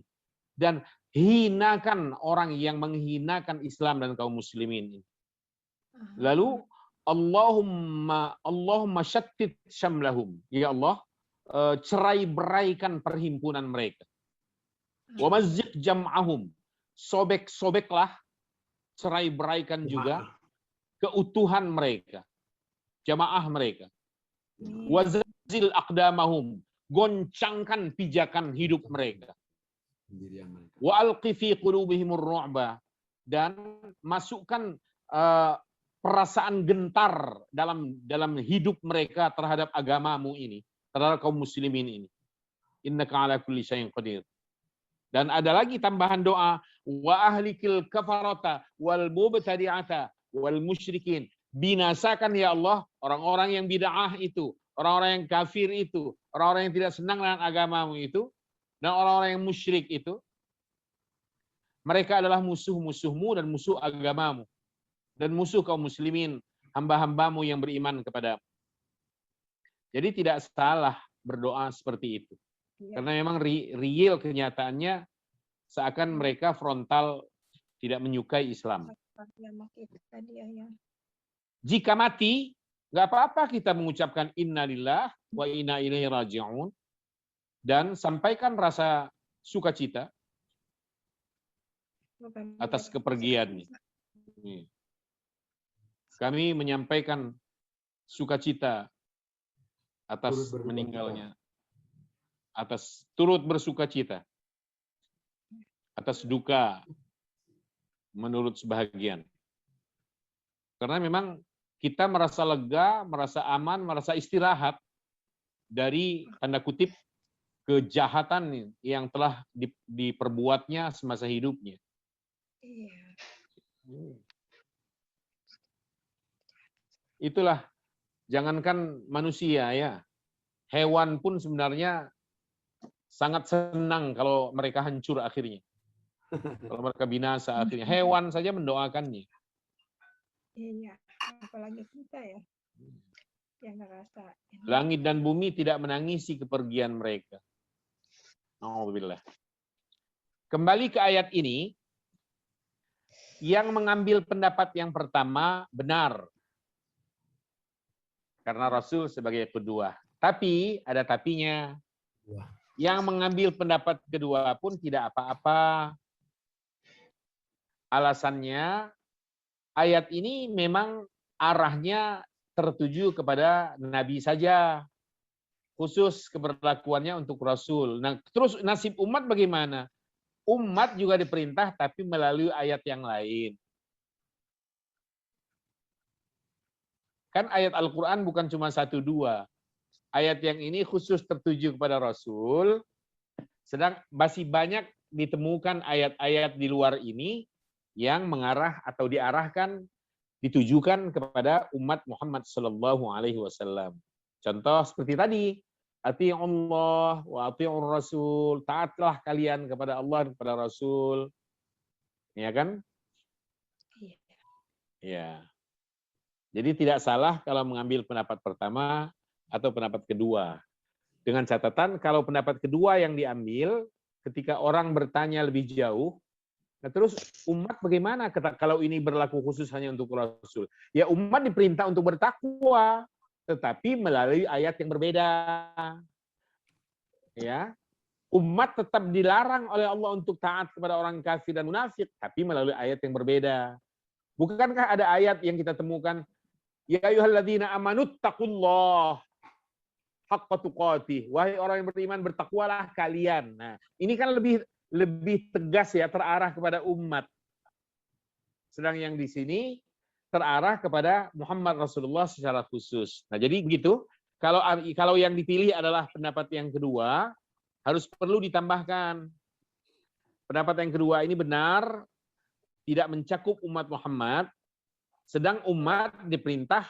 dan hinakan orang yang menghinakan Islam dan kaum muslimin ini. Lalu Allahumma syattit syamlahum. Ya Allah, cerai-beraikan perhimpunan mereka. Wa mazziq jam'ahum. Sobek-sobeklah, cerai-beraikan juga keutuhan mereka, jamaah mereka. Wa zalzil aqdamahum. Goncangkan pijakan hidup mereka. Wa alqi fi qulubihimur ru'ba, dan masukkan perasaan gentar dalam hidup mereka terhadap agamamu ini, terhadap kaum muslimin ini. Innaka ala kulli syai'in qadir. Dan ada lagi tambahan doa, wa ahlikil kafarata wal mubtadi'ata wal musyrikin. Binasakan ya Allah orang-orang yang bid'ah itu, orang-orang yang kafir itu, orang-orang yang tidak senang dengan agamamu itu, dan orang-orang yang musyrik itu. Mereka adalah musuh-musuhmu dan musuh agamamu, dan musuh kaum muslimin, hamba-hambamu yang beriman kepada. Jadi tidak salah berdoa seperti itu. Iya. Karena memang real kenyataannya seakan mereka frontal tidak menyukai Islam. Yang kita dia ya. Jika mati, nggak apa-apa kita mengucapkan innalillah wa inna ilaihi raji'un dan sampaikan rasa sukacita atas kepergiannya. Kami menyampaikan sukacita atas meninggalnya, atas turut bersukacita atas duka menurut sebahagian. Karena memang kita merasa lega, merasa aman, merasa istirahat dari tanda kutip kejahatan yang telah diperbuatnya semasa hidupnya. Iya. Itulah, jangankan manusia ya, hewan pun sebenarnya sangat senang kalau mereka hancur akhirnya. Kalau mereka binasa akhirnya. Hewan saja mendoakannya. Iya. Apalagi kita ya. Yang ngerasa. Langit dan bumi tidak menangisi kepergian mereka. Alhamdulillah. Kembali ke ayat ini, yang mengambil pendapat yang pertama benar. Karena Rasul sebagai kedua. Tapi, ada tapinya. Yang mengambil pendapat kedua pun tidak apa-apa. Alasannya, ayat ini memang arahnya tertuju kepada Nabi saja. Khusus keberlakuannya untuk Rasul. Nah, terus nasib umat bagaimana? Umat juga diperintah tapi melalui ayat yang lain. Kan ayat Al-Quran bukan cuma 1-2. Ayat yang ini khusus tertuju kepada Rasul. Sedang masih banyak ditemukan ayat-ayat di luar ini yang mengarah atau diarahkan, ditujukan kepada umat Muhammad SAW. Contoh seperti tadi. Ati'ullah wa ati'ur Rasul. Taatlah kalian kepada Allah dan kepada Rasul. Ya kan? Iya. Ya. Jadi tidak salah kalau mengambil pendapat pertama atau pendapat kedua. Dengan catatan kalau pendapat kedua yang diambil ketika orang bertanya lebih jauh, nah terus umat bagaimana kalau ini berlaku khusus hanya untuk Rasul? Ya umat diperintah untuk bertakwa, tetapi melalui ayat yang berbeda. Ya, umat tetap dilarang oleh Allah untuk taat kepada orang kafir dan munafik, tapi melalui ayat yang berbeda. Bukankah ada ayat yang kita temukan, ya ayyuhalladzina amanuttaqullah haqqa tuqatih, wahai orang yang beriman bertakwalah kalian. Nah, ini kan lebih tegas ya, terarah kepada umat. Sedang yang di sini terarah kepada Muhammad Rasulullah secara khusus. Nah, jadi begitu. Kalau yang dipilih adalah pendapat yang kedua, harus perlu ditambahkan. Pendapat yang kedua ini benar, tidak mencakup umat Muhammad, sedang umat diperintah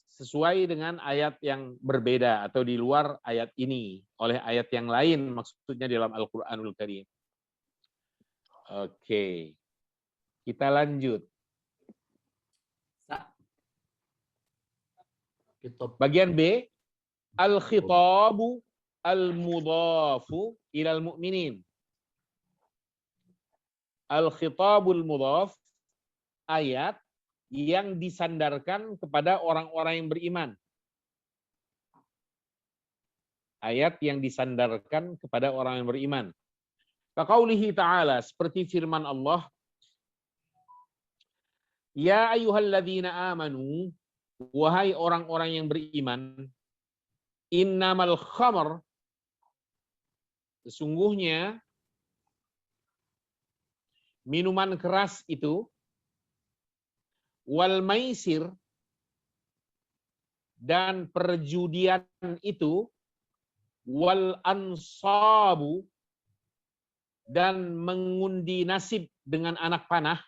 sesuai dengan ayat yang berbeda atau di luar ayat ini, oleh ayat yang lain, maksudnya dalam Al-Quranul Karim. Oke, kita lanjut. Bagian B, al-khitabu al-mudhafu ilal mu'minin. Al-khitabul mudhaf, ayat yang disandarkan kepada orang-orang yang beriman. Ayat yang disandarkan kepada orang yang beriman. Kaqaulihi ta'ala, seperti firman Allah, ya ayyuhalladzina amanu, wahai orang-orang yang beriman, innamal khamr, sesungguhnya minuman keras itu, wal maisir, dan perjudian itu, wal ansabu, dan mengundi nasib dengan anak panah,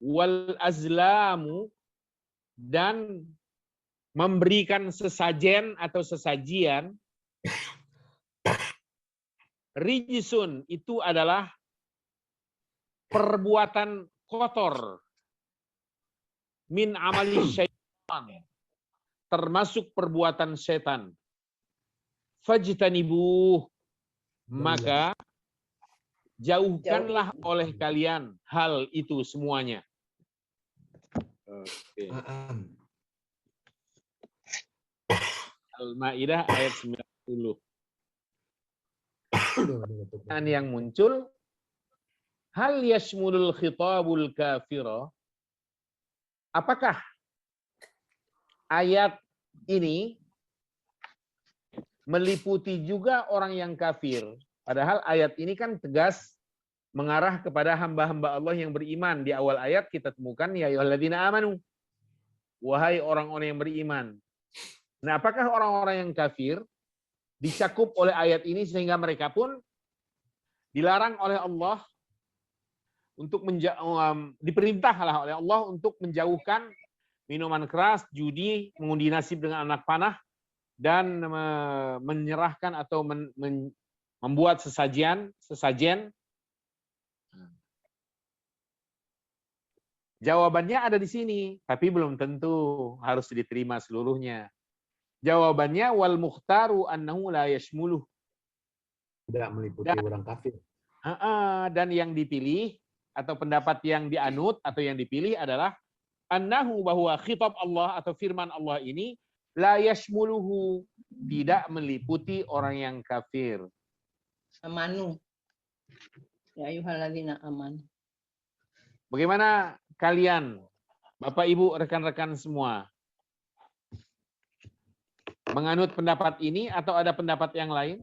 wal azlamu, dan memberikan sesajen atau sesajian, rijsun, itu adalah perbuatan kotor, min amali syaitan, termasuk perbuatan setan. Fajtanibuh, maka jauhkanlah oleh kalian hal itu semuanya. Oke. Al-Maidah ayat 90. Dan yang muncul, hal yashmulul khitabul kafira? Apakah ayat ini meliputi juga orang yang kafir? Padahal ayat ini kan tegas mengarah kepada hamba-hamba Allah yang beriman. Di awal ayat kita temukan, ya ayyuhalladzina amanu, wahai orang-orang yang beriman. Nah, apakah orang-orang yang kafir dicakup oleh ayat ini sehingga mereka pun dilarang oleh Allah untuk diperintahlah oleh Allah untuk menjauhkan minuman keras, judi, mengundi nasib dengan anak panah, dan menyerahkan atau membuat sesajen. Jawabannya ada di sini, tapi belum tentu harus diterima seluruhnya. Jawabannya wal mukhtaru annahu la yashmuluh. Tidak meliputi orang kafir. Dan yang dipilih atau pendapat yang dianut atau yang dipilih adalah annahu, bahwa khitab Allah atau firman Allah ini la yashmuluhu, tidak meliputi orang yang kafir. Amanu. Ya ayyuhalladzina amanu. Bagaimana kalian, Bapak Ibu, rekan-rekan semua? Menganut pendapat ini atau ada pendapat yang lain?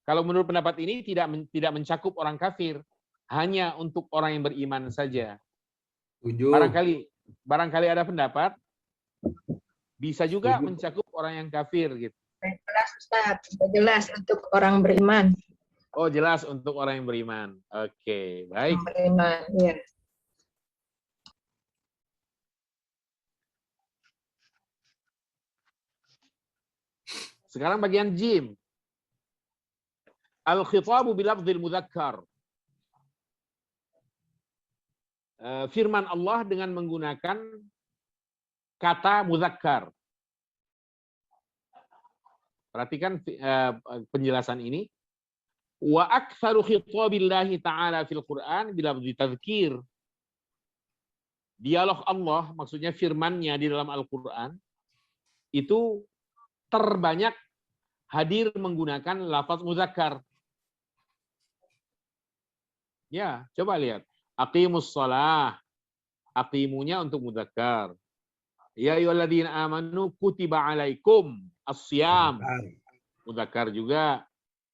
Kalau menurut pendapat ini tidak mencakup orang kafir, hanya untuk orang yang beriman saja. Barangkali ada pendapat bisa juga mencakup orang yang kafir gitu. Jelas Ustaz, jelas untuk orang beriman. Oh, jelas untuk orang yang beriman. Oke, baik. Orang beriman, ya. Sekarang bagian jim. Al-khitabu bilafdhil mudzakkar. Firman Allah dengan menggunakan kata mudzakkar. Perhatikan penjelasan ini. Wa aktsaru khitabillahi ta'ala fil Qur'an bilafdhi tadzkir. Dialog Allah, maksudnya firman-Nya di dalam Al-Qur'an, itu terbanyak hadir menggunakan lafaz muzakkar. Ya, coba lihat. Aqimus shalah. Aqimunya untuk muzakkar. Ya ayyuhalladzina amanu kutiba alaikum as-syiyam. Muzakkar juga.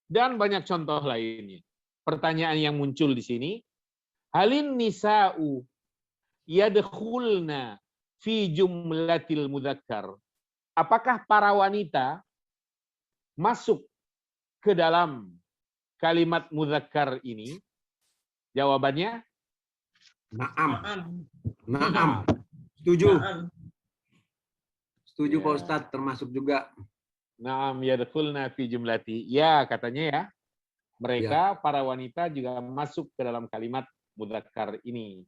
Dan banyak contoh lainnya. Pertanyaan yang muncul di sini, halin nisa'u yadkhulna fi jumlatil muzakkar? Apakah para wanita masuk ke dalam kalimat muzakkar ini? Jawabannya Naam. Setuju. Setuju Ya. Pak Ustadz, termasuk juga. Naam yadkhulna fi jumlati. Ya, katanya ya. Mereka para wanita juga masuk ke dalam kalimat muzakkar ini.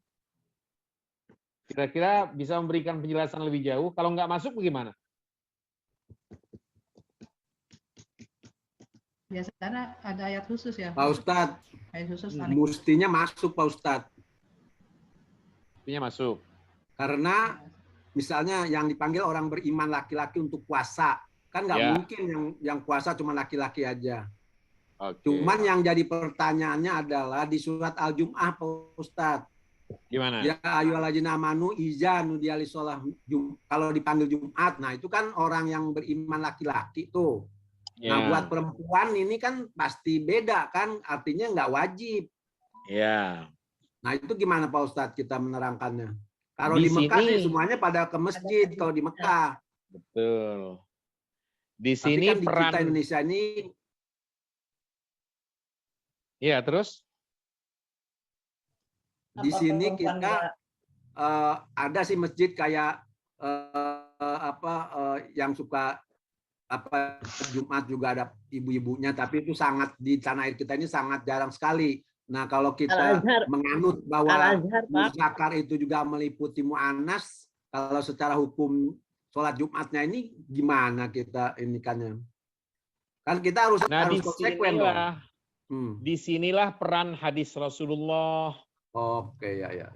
Kira-kira bisa memberikan penjelasan lebih jauh. Kalau nggak masuk bagaimana? Biasanya ada ayat khusus ya. Pak Ustadz, Ayat khusus. mestinya masuk Pak Ustadz. Mestinya masuk. Karena misalnya yang dipanggil orang beriman laki-laki untuk puasa. Kan nggak Ya. mungkin yang puasa cuma laki-laki aja. Oke. Cuman yang jadi pertanyaannya adalah di surat Al-Jum'ah Pak Ustadz. Gimana? Ya ayyuhalladzina amanu iza nudiya lis-shalah. Kalau dipanggil Jumat, nah itu kan orang yang beriman laki-laki tuh. Ya. Nah buat perempuan ini kan pasti beda kan, artinya nggak wajib. Ya. Nah itu gimana Pak Ustadz kita menerangkannya? Kalau Di di Mekah sini- sih semuanya pada ke masjid kalau di Mekah. Betul. Di Tapi sini kan di peran. kita Indonesia ini Ya, terus? di sini kita ada sih masjid kayak yang suka Jumat juga ada ibu-ibunya, tapi itu sangat di tanah air kita ini sangat jarang sekali. Nah kalau kita Al-Azhar. menganut bahwa Al-Azhar, Pak. muzakkar itu juga meliputi mu'annas, kalau secara hukum sholat Jumatnya ini gimana kita ini kan kita harus Nah, konsekuen dong. disinilah peran hadis Rasulullah. Oke, ya.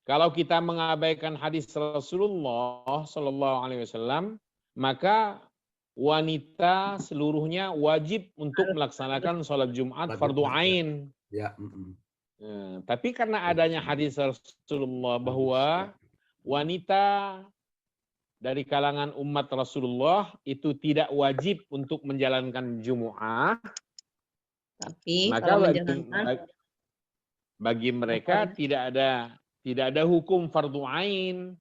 Kalau kita mengabaikan hadis Rasulullah Shallallahu Alaihi Wasallam, maka wanita seluruhnya wajib untuk melaksanakan sholat Jumat fardu ain. Ya. Tapi karena adanya hadis Rasulullah bahwa wanita dari kalangan umat Rasulullah itu tidak wajib untuk menjalankan Jumu'ah, Tapi maka kalau menjalankan bagi mereka tidak ada hukum fardu ain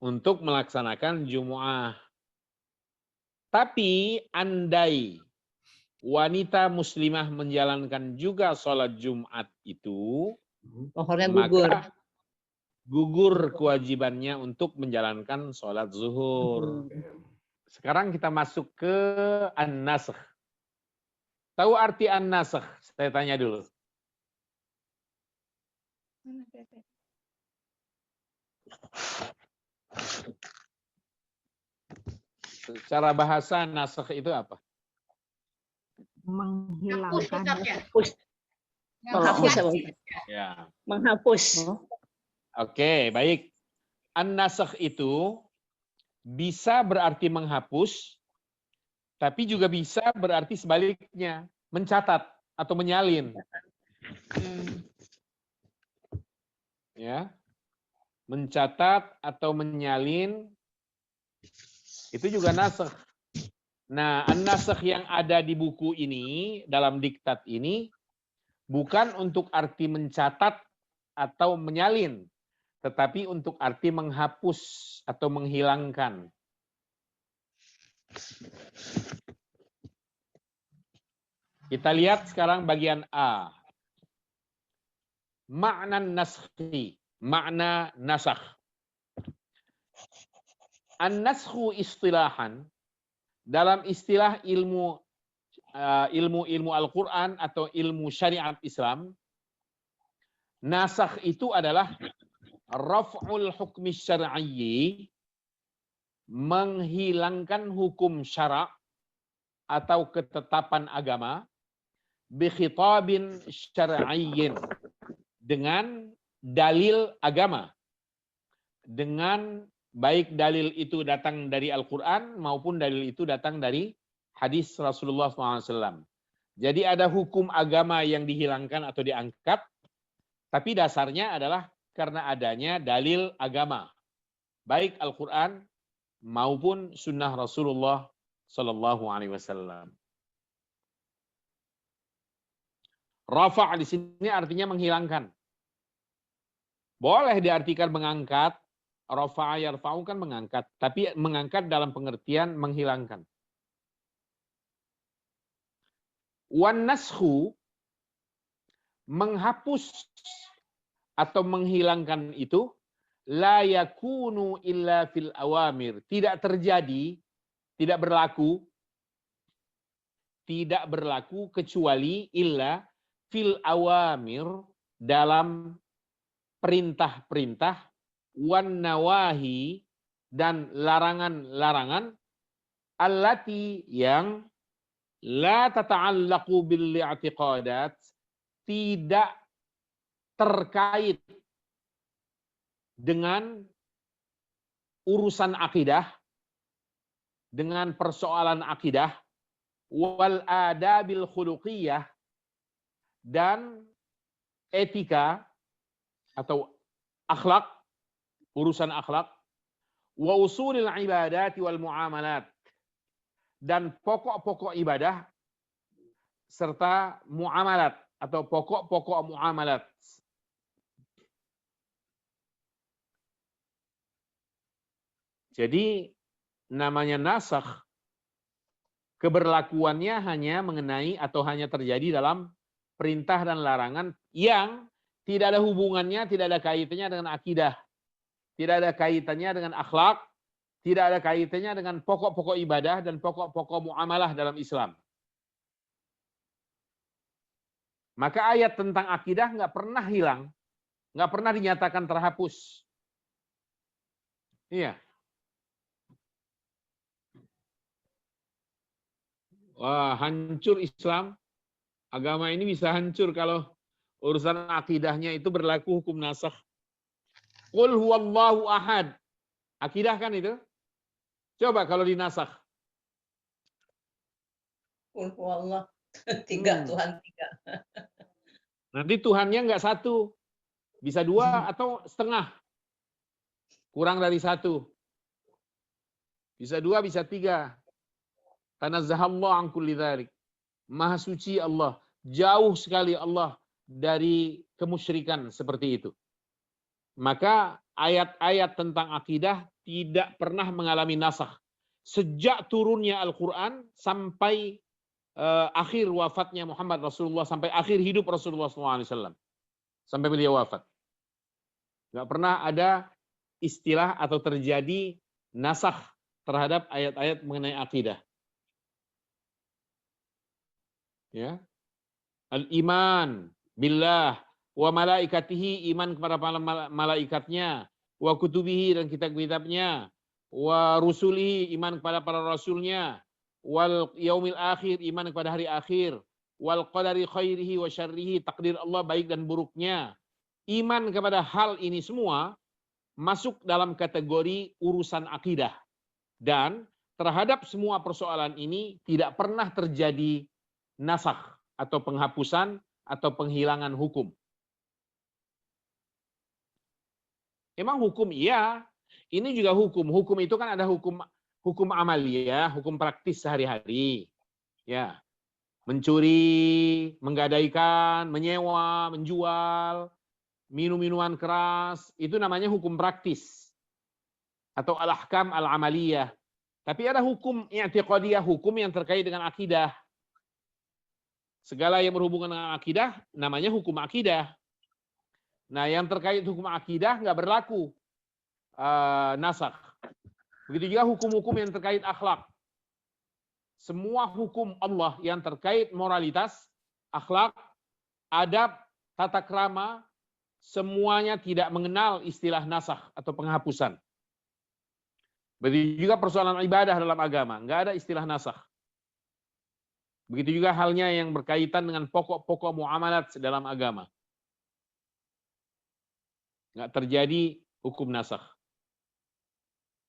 untuk melaksanakan Jumu'ah. Tapi andai wanita muslimah menjalankan juga sholat Jumat itu, pohonnya gugur. maka gugur kewajibannya untuk menjalankan sholat zuhur. Sekarang kita masuk ke an-nasakh. Tahu arti an-nasakh? Saya tanya dulu. Secara bahasa nasakh itu apa? Menghilangkan. Menghapus Ya. menghapus. Oke, baik. An-nasakh itu bisa berarti menghapus, tapi juga bisa berarti sebaliknya, mencatat atau menyalin. Ya. Mencatat atau menyalin itu juga nasakh. Nah, an-nasakh yang ada di buku ini, dalam diktat ini, bukan untuk arti mencatat atau menyalin, tetapi untuk arti menghapus atau menghilangkan. Kita lihat sekarang bagian A. Makna naskhi, makna nasakh. An-naskhu istilahan, dalam istilah ilmu Al-Quran atau ilmu syariat Islam, nasakh itu adalah raf'ul hukmi syar'iyyi, menghilangkan hukum syara' atau ketetapan agama, bi khitabin syar'iyyin, dengan dalil agama, dengan baik dalil itu datang dari Al-Quran maupun dalil itu datang dari hadis Rasulullah SAW. Jadi ada hukum agama yang dihilangkan atau diangkat, tapi dasarnya adalah karena adanya dalil agama, baik Al-Quran maupun sunnah Rasulullah SAW. Rafa' di sini artinya menghilangkan. Boleh diartikan mengangkat. Rafa'a yarfa'u kan mengangkat, tapi mengangkat dalam pengertian menghilangkan. Wan naskhu, menghapus atau menghilangkan itu, la yakunu illa fil awamir, tidak terjadi, tidak berlaku kecuali illa fil awamir, dalam perintah-perintah, wan nawahi, dan larangan-larangan, allati, yang la tata'allaqu bil i'tiqadat, tidak terkait dengan urusan akidah, dengan persoalan akidah, wal adabil khuluqiyah, dan etika atau akhlak, urusan akhlak, wa usulil ibadati wal muamalat, dan pokok-pokok ibadah serta muamalat atau pokok-pokok muamalat. Jadi namanya nasakh, keberlakuannya hanya mengenai atau hanya terjadi dalam perintah dan larangan yang tidak ada hubungannya, tidak ada kaitannya dengan akidah, tidak ada kaitannya dengan akhlak, tidak ada kaitannya dengan pokok-pokok ibadah dan pokok-pokok muamalah dalam Islam. Maka ayat tentang akidah nggak pernah hilang, nggak pernah dinyatakan terhapus. Iya. Wah, hancur Islam. Agama ini bisa hancur kalau urusan akidahnya itu berlaku hukum nasakh. Qul huwallahu ahad. Akidah kan itu? Coba kalau dinasakh. Allah. Tiga, Tuhan tiga. Nanti Tuhannya nggak satu. Bisa dua atau setengah. Kurang dari satu. Bisa dua, bisa tiga. Tanazzahallahu an kulli dzalik. Maha suci Allah. Jauh sekali Allah dari kemusyrikan seperti itu. Maka ayat-ayat tentang akidah tidak pernah mengalami nasakh. Sejak turunnya Al-Quran sampai akhir wafatnya Muhammad Rasulullah, sampai akhir hidup Rasulullah SAW. Sampai beliau wafat. Nggak pernah ada istilah atau terjadi nasakh terhadap ayat-ayat mengenai akidah. Ya. Al-iman billah wa malaikatihi, iman kepada malaikatnya, wa kutubihi, dan kitab-kitabnya, wa rusulihi, iman kepada para rasulnya, wal yaumil akhir, iman kepada hari akhir, wal qadari khairihi wa syarrihi, takdir Allah baik dan buruknya. Iman kepada hal ini semua masuk dalam kategori urusan akidah. Dan terhadap semua persoalan ini tidak pernah terjadi nasakh atau penghapusan atau penghilangan hukum. Emang hukum iya, ini juga hukum. Hukum itu kan ada hukum amaliyah, hukum praktis sehari-hari. Ya. Mencuri, menggadaikan, menyewa, menjual, minum minuman keras, itu namanya hukum praktis atau al-ahkam al-amaliyah. Tapi ada hukum i'tiqadiyah, hukum yang terkait dengan akidah. Segala yang berhubungan dengan akidah namanya hukum akidah. Nah, yang terkait hukum akidah nggak berlaku nasakh. Begitu juga hukum-hukum yang terkait akhlak. Semua hukum Allah yang terkait moralitas, akhlak, adab, tata krama, semuanya tidak mengenal istilah nasakh atau penghapusan. Begitu juga persoalan ibadah dalam agama, nggak ada istilah nasakh. Begitu juga halnya yang berkaitan dengan pokok-pokok muamalat dalam agama. Nggak terjadi hukum nasakh.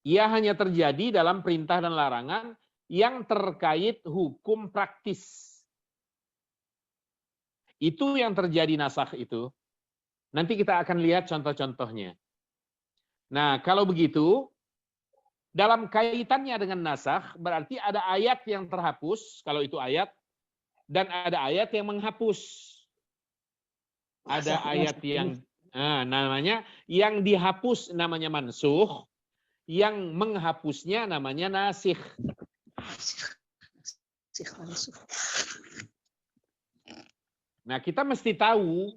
Ia hanya terjadi dalam perintah dan larangan yang terkait hukum praktis. Itu yang terjadi nasakh itu. Nanti kita akan lihat contoh-contohnya. Nah, kalau begitu, dalam kaitannya dengan nasakh, berarti ada ayat yang terhapus, kalau itu ayat, dan ada ayat yang menghapus. Ada ayat yang namanya, yang dihapus namanya mansukh, yang menghapusnya namanya nasikh. Nah, kita mesti tahu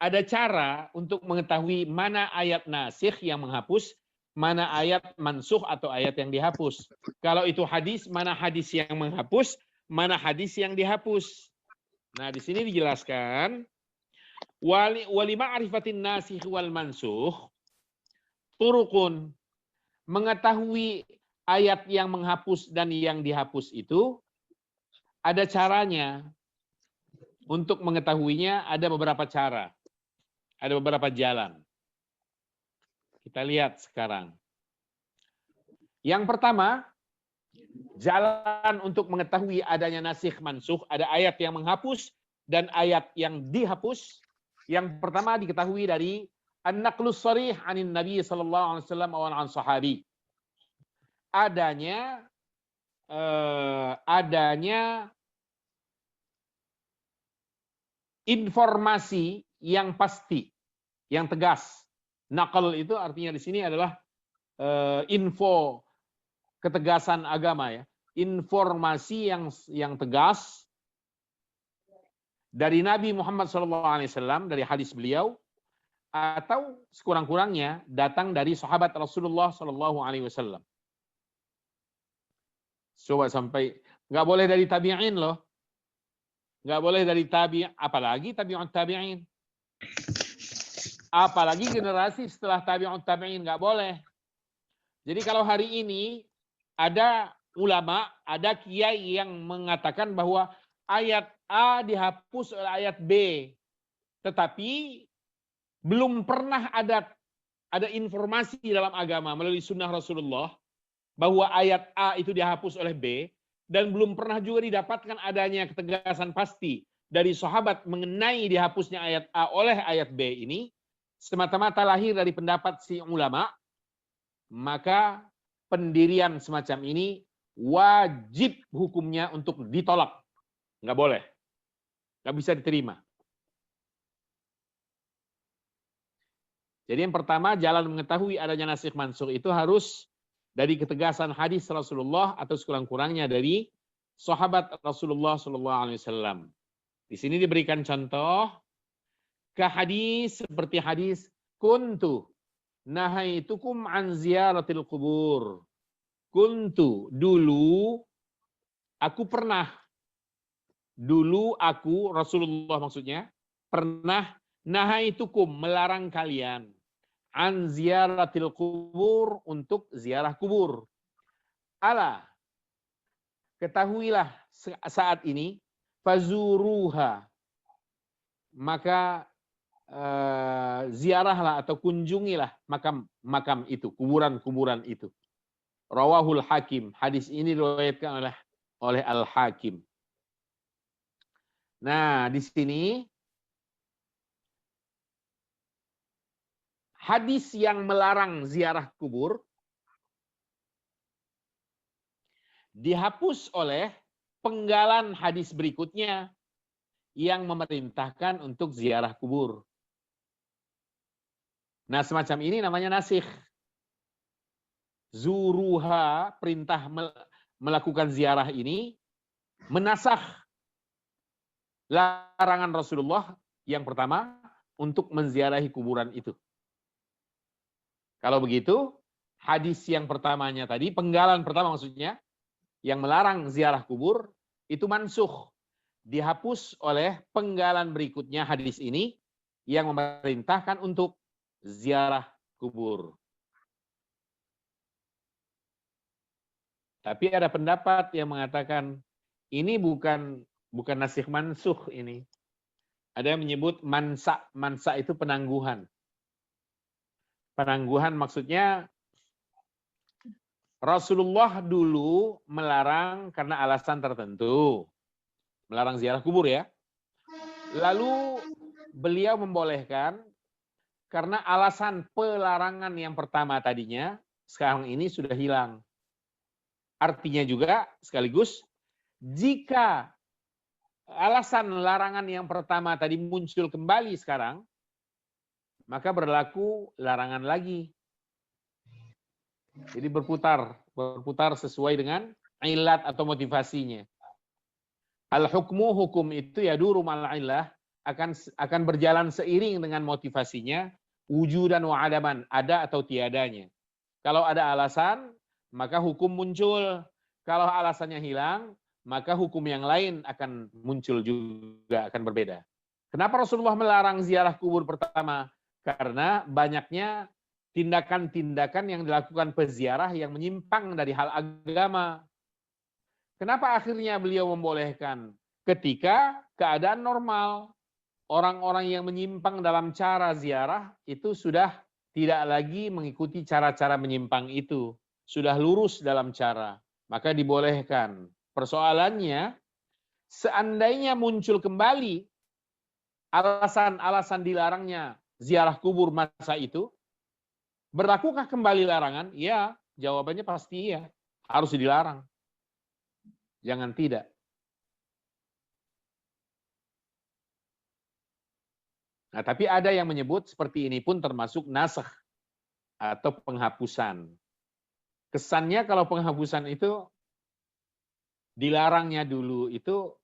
ada cara untuk mengetahui mana ayat nasikh yang menghapus, mana ayat mansukh atau ayat yang dihapus. Kalau itu hadis, mana hadis yang menghapus, mana hadis yang dihapus. Nah, di sini dijelaskan wali ma'rifatin nasikh wal mansukh turukun, mengetahui ayat yang menghapus dan yang dihapus itu ada caranya. Untuk mengetahuinya ada beberapa cara. Ada beberapa jalan. Kita lihat sekarang. Yang pertama, jalan untuk mengetahui adanya nasikh mansukh, ada ayat yang menghapus dan ayat yang dihapus. Yang pertama diketahui dari an-naqlus sharih anin Nabi sallallahu alaihi wasallam wa an sahabi. Adanya informasi yang pasti, yang tegas. Naqal itu artinya di sini adalah info, ketegasan agama ya. Informasi yang tegas dari Nabi Muhammad SAW, dari hadis beliau, atau sekurang-kurangnya datang dari sahabat Rasulullah SAW. Coba sampai, nggak boleh dari tabi'in loh. Nggak boleh dari apalagi tabi'ut tabi'in. Apalagi generasi setelah tabi'ut tabi'in, nggak boleh. Jadi kalau hari ini ada ulama, ada kiai yang mengatakan bahwa ayat A dihapus oleh ayat B. Tetapi belum pernah ada informasi dalam agama melalui sunnah Rasulullah bahwa ayat A itu dihapus oleh B, dan belum pernah juga didapatkan adanya ketegasan pasti dari sahabat mengenai dihapusnya ayat A oleh ayat B ini, semata-mata lahir dari pendapat si ulama, maka pendirian semacam ini wajib hukumnya untuk ditolak. Nggak boleh. Nggak bisa diterima. Jadi yang pertama, jalan mengetahui adanya nasikh mansukh itu harus dari ketegasan hadis Rasulullah atau sekurang-kurangnya dari sahabat Rasulullah SAW. Di sini diberikan contoh ke hadis seperti hadis kuntu nahaitukum an ziyaratil kubur. Kuntu, dulu aku pernah. Dulu aku, Rasulullah maksudnya, pernah nahaitukum, melarang kalian. An ziyaratil kubur, untuk ziarah kubur. Ala, ketahuilah saat ini, fazuruha, maka ziarahlah atau kunjungilah makam itu, kuburan-kuburan itu. Rawahul Hakim, hadis ini diriwayatkan oleh Al-Hakim. Nah, di sini hadis yang melarang ziarah kubur dihapus oleh penggalan hadis berikutnya yang memerintahkan untuk ziarah kubur. Nah, semacam ini namanya nasikh. Zuruha, perintah melakukan ziarah ini menasakh larangan Rasulullah yang pertama untuk menziarahi kuburan itu. Kalau begitu, hadis yang pertamanya tadi, penggalan pertama maksudnya, yang melarang ziarah kubur, itu mansukh. Dihapus oleh penggalan berikutnya hadis ini, yang memerintahkan untuk ziarah kubur. Tapi ada pendapat yang mengatakan, ini bukan nasikh mansukh ini. Ada yang menyebut mansa. Mansa itu penangguhan. Penangguhan maksudnya Rasulullah dulu melarang karena alasan tertentu. Melarang ziarah kubur ya. Lalu beliau membolehkan karena alasan pelarangan yang pertama tadinya, sekarang ini sudah hilang. Artinya juga sekaligus, jika alasan larangan yang pertama tadi muncul kembali sekarang, maka berlaku larangan lagi. Jadi berputar sesuai dengan ilat atau motivasinya. Al-hukmu, hukum itu ya duru ma'al illah, akan berjalan seiring dengan motivasinya, wujudan wa adaman, ada atau tiadanya. Kalau ada alasan, maka hukum muncul. Kalau alasannya hilang, maka hukum yang lain akan muncul juga, akan berbeda. Kenapa Rasulullah melarang ziarah kubur pertama? Karena banyaknya tindakan-tindakan yang dilakukan peziarah yang menyimpang dari hal agama. Kenapa akhirnya beliau membolehkan? Ketika keadaan normal, orang-orang yang menyimpang dalam cara ziarah itu sudah tidak lagi mengikuti cara-cara menyimpang itu. Sudah lurus dalam cara, maka dibolehkan. Persoalannya, seandainya muncul kembali alasan-alasan dilarangnya ziarah kubur masa itu, berlakukah kembali larangan? Ya, jawabannya pasti iya. Harus dilarang. Jangan tidak. Nah, tapi ada yang menyebut seperti ini pun termasuk nasakh atau penghapusan. Kesannya kalau penghapusan itu dilarangnya dulu itu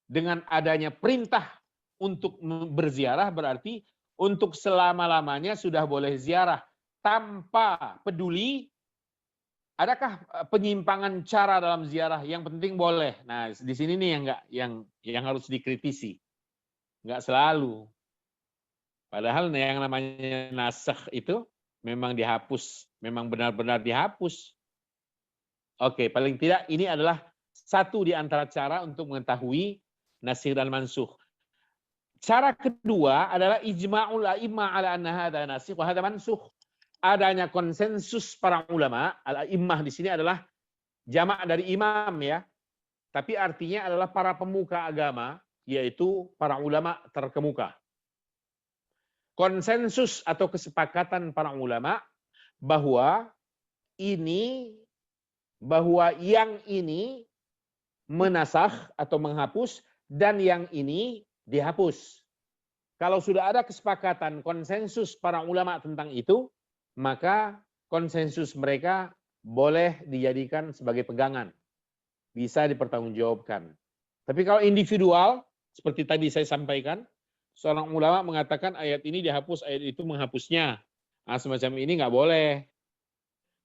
dengan adanya perintah untuk berziarah, berarti untuk selama-lamanya sudah boleh ziarah tanpa peduli adakah penyimpangan cara dalam ziarah, yang penting boleh. Nah, di sini nih yang harus dikritisi. Enggak selalu. Padahal yang namanya nasakh itu memang dihapus, memang benar-benar dihapus. Oke, paling tidak ini adalah satu di antara cara untuk mengetahui nasikh dan mansukh. Cara kedua adalah ijma'ul a'immah ala anna hadza nasikh wa hadza mansukh. Adanya konsensus para ulama, al-a'immah di sini adalah jamak dari imam ya. Tapi artinya adalah para pemuka agama, yaitu para ulama terkemuka. Konsensus atau kesepakatan para ulama bahwa yang ini menasakh atau menghapus dan yang ini dihapus. Kalau sudah ada kesepakatan konsensus para ulama tentang itu, maka konsensus mereka boleh dijadikan sebagai pegangan. Bisa dipertanggungjawabkan. Tapi kalau individual, seperti tadi saya sampaikan, seorang ulama mengatakan ayat ini dihapus, ayat itu menghapusnya. Nah, semacam ini nggak boleh.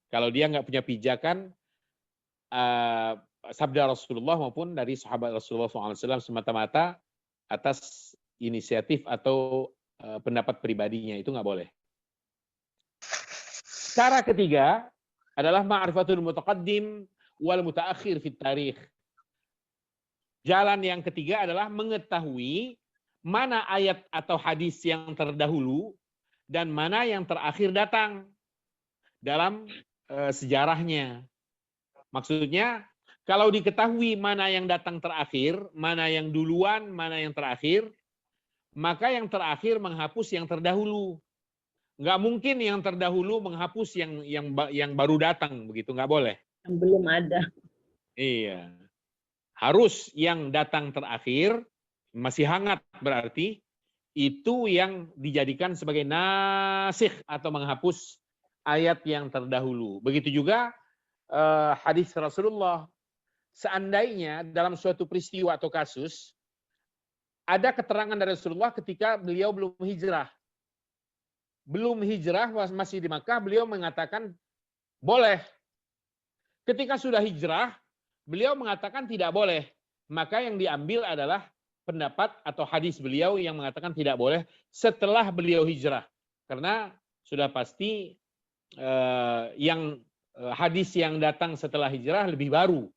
Kalau dia nggak punya pijakan, sabda Rasulullah maupun dari sahabat Rasulullah SAW semata-mata atas inisiatif atau pendapat pribadinya, itu nggak boleh. Cara ketiga adalah ma'rifatul mutaqaddim wal mutaakhir fit tarikh. Jalan yang ketiga adalah mengetahui mana ayat atau hadis yang terdahulu dan mana yang terakhir datang dalam sejarahnya. Maksudnya, kalau diketahui mana yang datang terakhir, mana yang duluan, mana yang terakhir, maka yang terakhir menghapus yang terdahulu. Nggak mungkin yang terdahulu menghapus yang baru datang, begitu, nggak boleh. Yang belum ada. Iya. Harus yang datang terakhir, masih hangat berarti, itu yang dijadikan sebagai nasikh atau menghapus ayat yang terdahulu. Begitu juga hadis Rasulullah. Seandainya dalam suatu peristiwa atau kasus, ada keterangan dari Rasulullah ketika beliau belum hijrah. Belum hijrah, masih di Makkah, beliau mengatakan boleh. Ketika sudah hijrah, beliau mengatakan tidak boleh. Maka yang diambil adalah pendapat atau hadis beliau yang mengatakan tidak boleh setelah beliau hijrah. Karena sudah pasti hadis yang datang setelah hijrah lebih baru.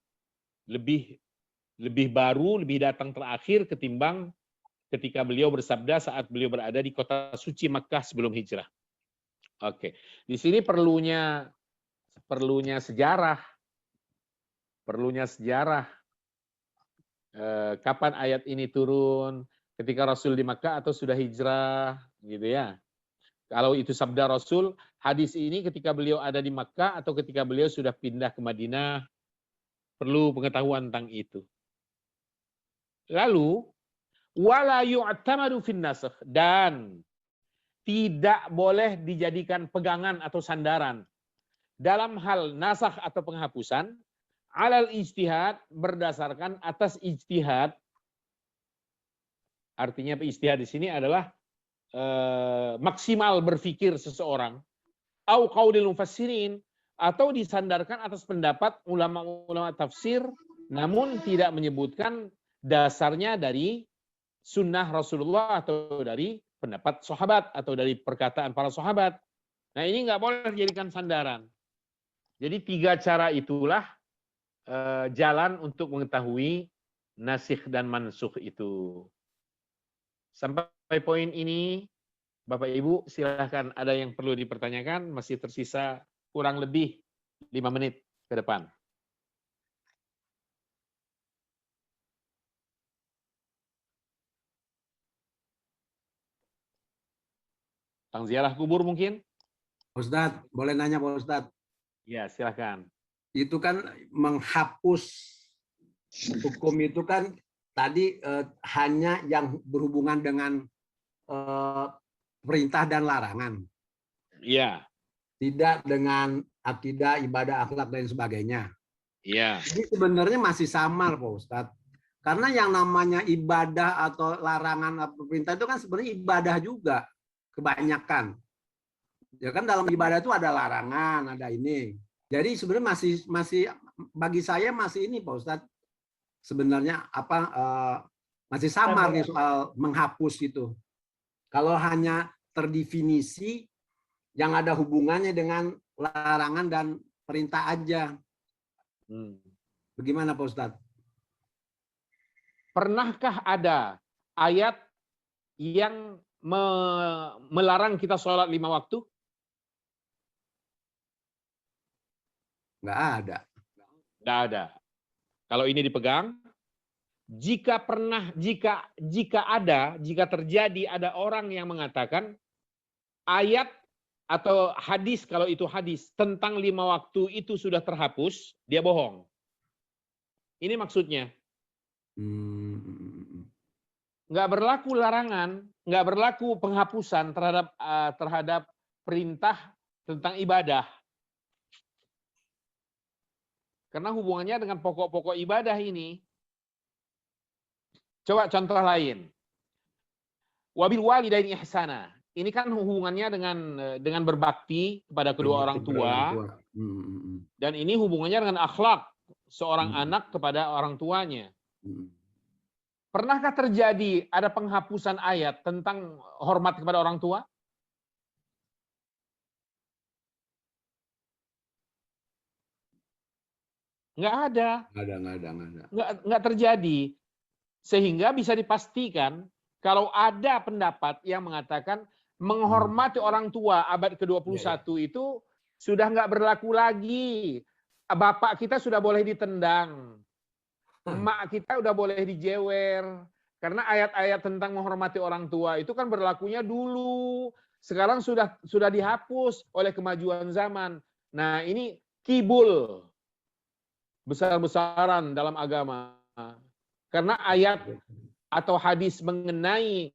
Lebih baru, lebih datang terakhir ketimbang ketika beliau bersabda saat beliau berada di kota suci Makkah sebelum hijrah. Oke, di sini perlunya sejarah. Kapan ayat ini turun? Ketika Rasul di Makkah atau sudah hijrah, gitu ya. Kalau itu sabda Rasul, hadis ini ketika beliau ada di Makkah atau ketika beliau sudah pindah ke Madinah, perlu pengetahuan tentang itu. Lalu, wala yu'tamadu fin nasakh, dan tidak boleh dijadikan pegangan atau sandaran dalam hal nasakh atau penghapusan alal ijtihad, berdasarkan atas ijtihad. Artinya ijtihad di sini adalah maksimal berpikir seseorang, au qaulil mufassirin, atau disandarkan atas pendapat ulama-ulama tafsir, namun tidak menyebutkan dasarnya dari sunnah Rasulullah atau dari pendapat sahabat atau dari perkataan para sahabat. Nah, ini nggak boleh dijadikan sandaran. Jadi 3 cara itulah jalan untuk mengetahui nasikh dan mansukh itu. Sampai poin ini, Bapak Ibu, silahkan ada yang perlu dipertanyakan, masih tersisa kurang lebih 5 menit ke depan. Tentang ziarah kubur mungkin? Ustadz, boleh nanya Pak Ustadz? Ya, silahkan. Itu kan menghapus hukum itu kan tadi hanya yang berhubungan dengan perintah dan larangan. Iya. Tidak dengan akidah, ibadah, akhlak, dan sebagainya. Iya. Jadi sebenarnya masih samar Pak Ustadz. Karena yang namanya ibadah atau larangan atau perintah itu kan sebenarnya ibadah juga. Kebanyakan. Ya kan dalam ibadah itu ada larangan, ada ini. Jadi sebenarnya masih bagi saya masih ini Pak Ustadz. Sebenarnya masih samar nih soal menghapus itu. Kalau hanya terdefinisi yang ada hubungannya dengan larangan dan perintah aja. Bagaimana Pak Ustadz? Pernahkah ada ayat yang melarang kita sholat 5 waktu? Nggak ada. Nggak ada. Kalau ini dipegang, jika terjadi ada orang yang mengatakan ayat atau hadis, kalau itu hadis tentang 5 waktu itu sudah terhapus, dia bohong. Ini maksudnya. Nggak berlaku larangan, nggak berlaku penghapusan terhadap perintah tentang ibadah. Karena hubungannya dengan pokok-pokok ibadah ini. Coba contoh lain. Wabil walidaini ihsana. Ini kan hubungannya dengan berbakti kepada kedua orang tua. Dan ini hubungannya dengan akhlak seorang anak kepada orang tuanya. Pernahkah terjadi ada penghapusan ayat tentang hormat kepada orang tua? Nggak ada. Nggak terjadi. Sehingga bisa dipastikan kalau ada pendapat yang mengatakan menghormati orang tua abad ke-21 itu sudah nggak berlaku lagi. Bapak kita sudah boleh ditendang. Emak kita udah boleh dijewer. Karena ayat-ayat tentang menghormati orang tua itu kan berlakunya dulu. Sekarang sudah dihapus oleh kemajuan zaman. Nah, ini kibul besar-besaran dalam agama. Karena ayat atau hadis mengenai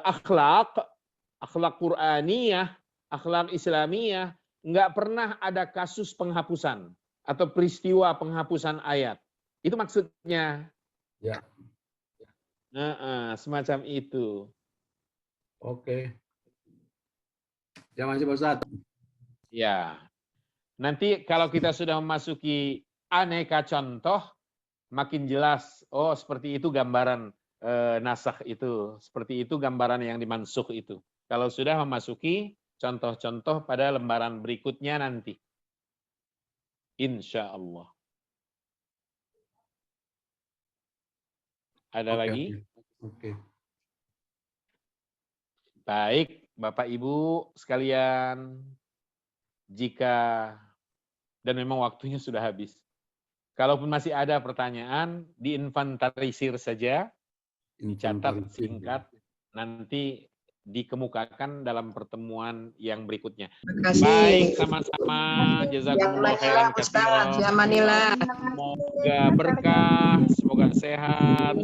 akhlak Qur'aniyah, akhlak Islamiyah, nggak pernah ada kasus penghapusan atau peristiwa penghapusan ayat. Itu maksudnya. Ya. Semacam itu. Oke. Ya masih Pak Ustadz. Ya. Nanti kalau kita sudah memasuki aneka contoh, makin jelas. Oh, seperti itu gambaran nasakh itu. Seperti itu gambaran yang dimansukh itu. Kalau sudah memasuki contoh-contoh pada lembaran berikutnya nanti. Insya Allah. Ada lagi? Oke. Baik, Bapak Ibu sekalian. Jika, dan memang waktunya sudah habis. Kalaupun masih ada pertanyaan, diinventarisir saja, dicatat singkat, nanti dikemukakan dalam pertemuan yang berikutnya. Baik, sama-sama. Jazakumullah khairan katsiran. Semoga berkah, semoga sehat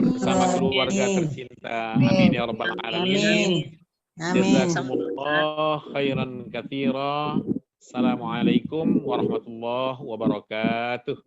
bersama keluarga tercinta. Amin ya rabbal alamin. Jazakumullah khairan katsiran. Assalamualaikum warahmatullahi wabarakatuh.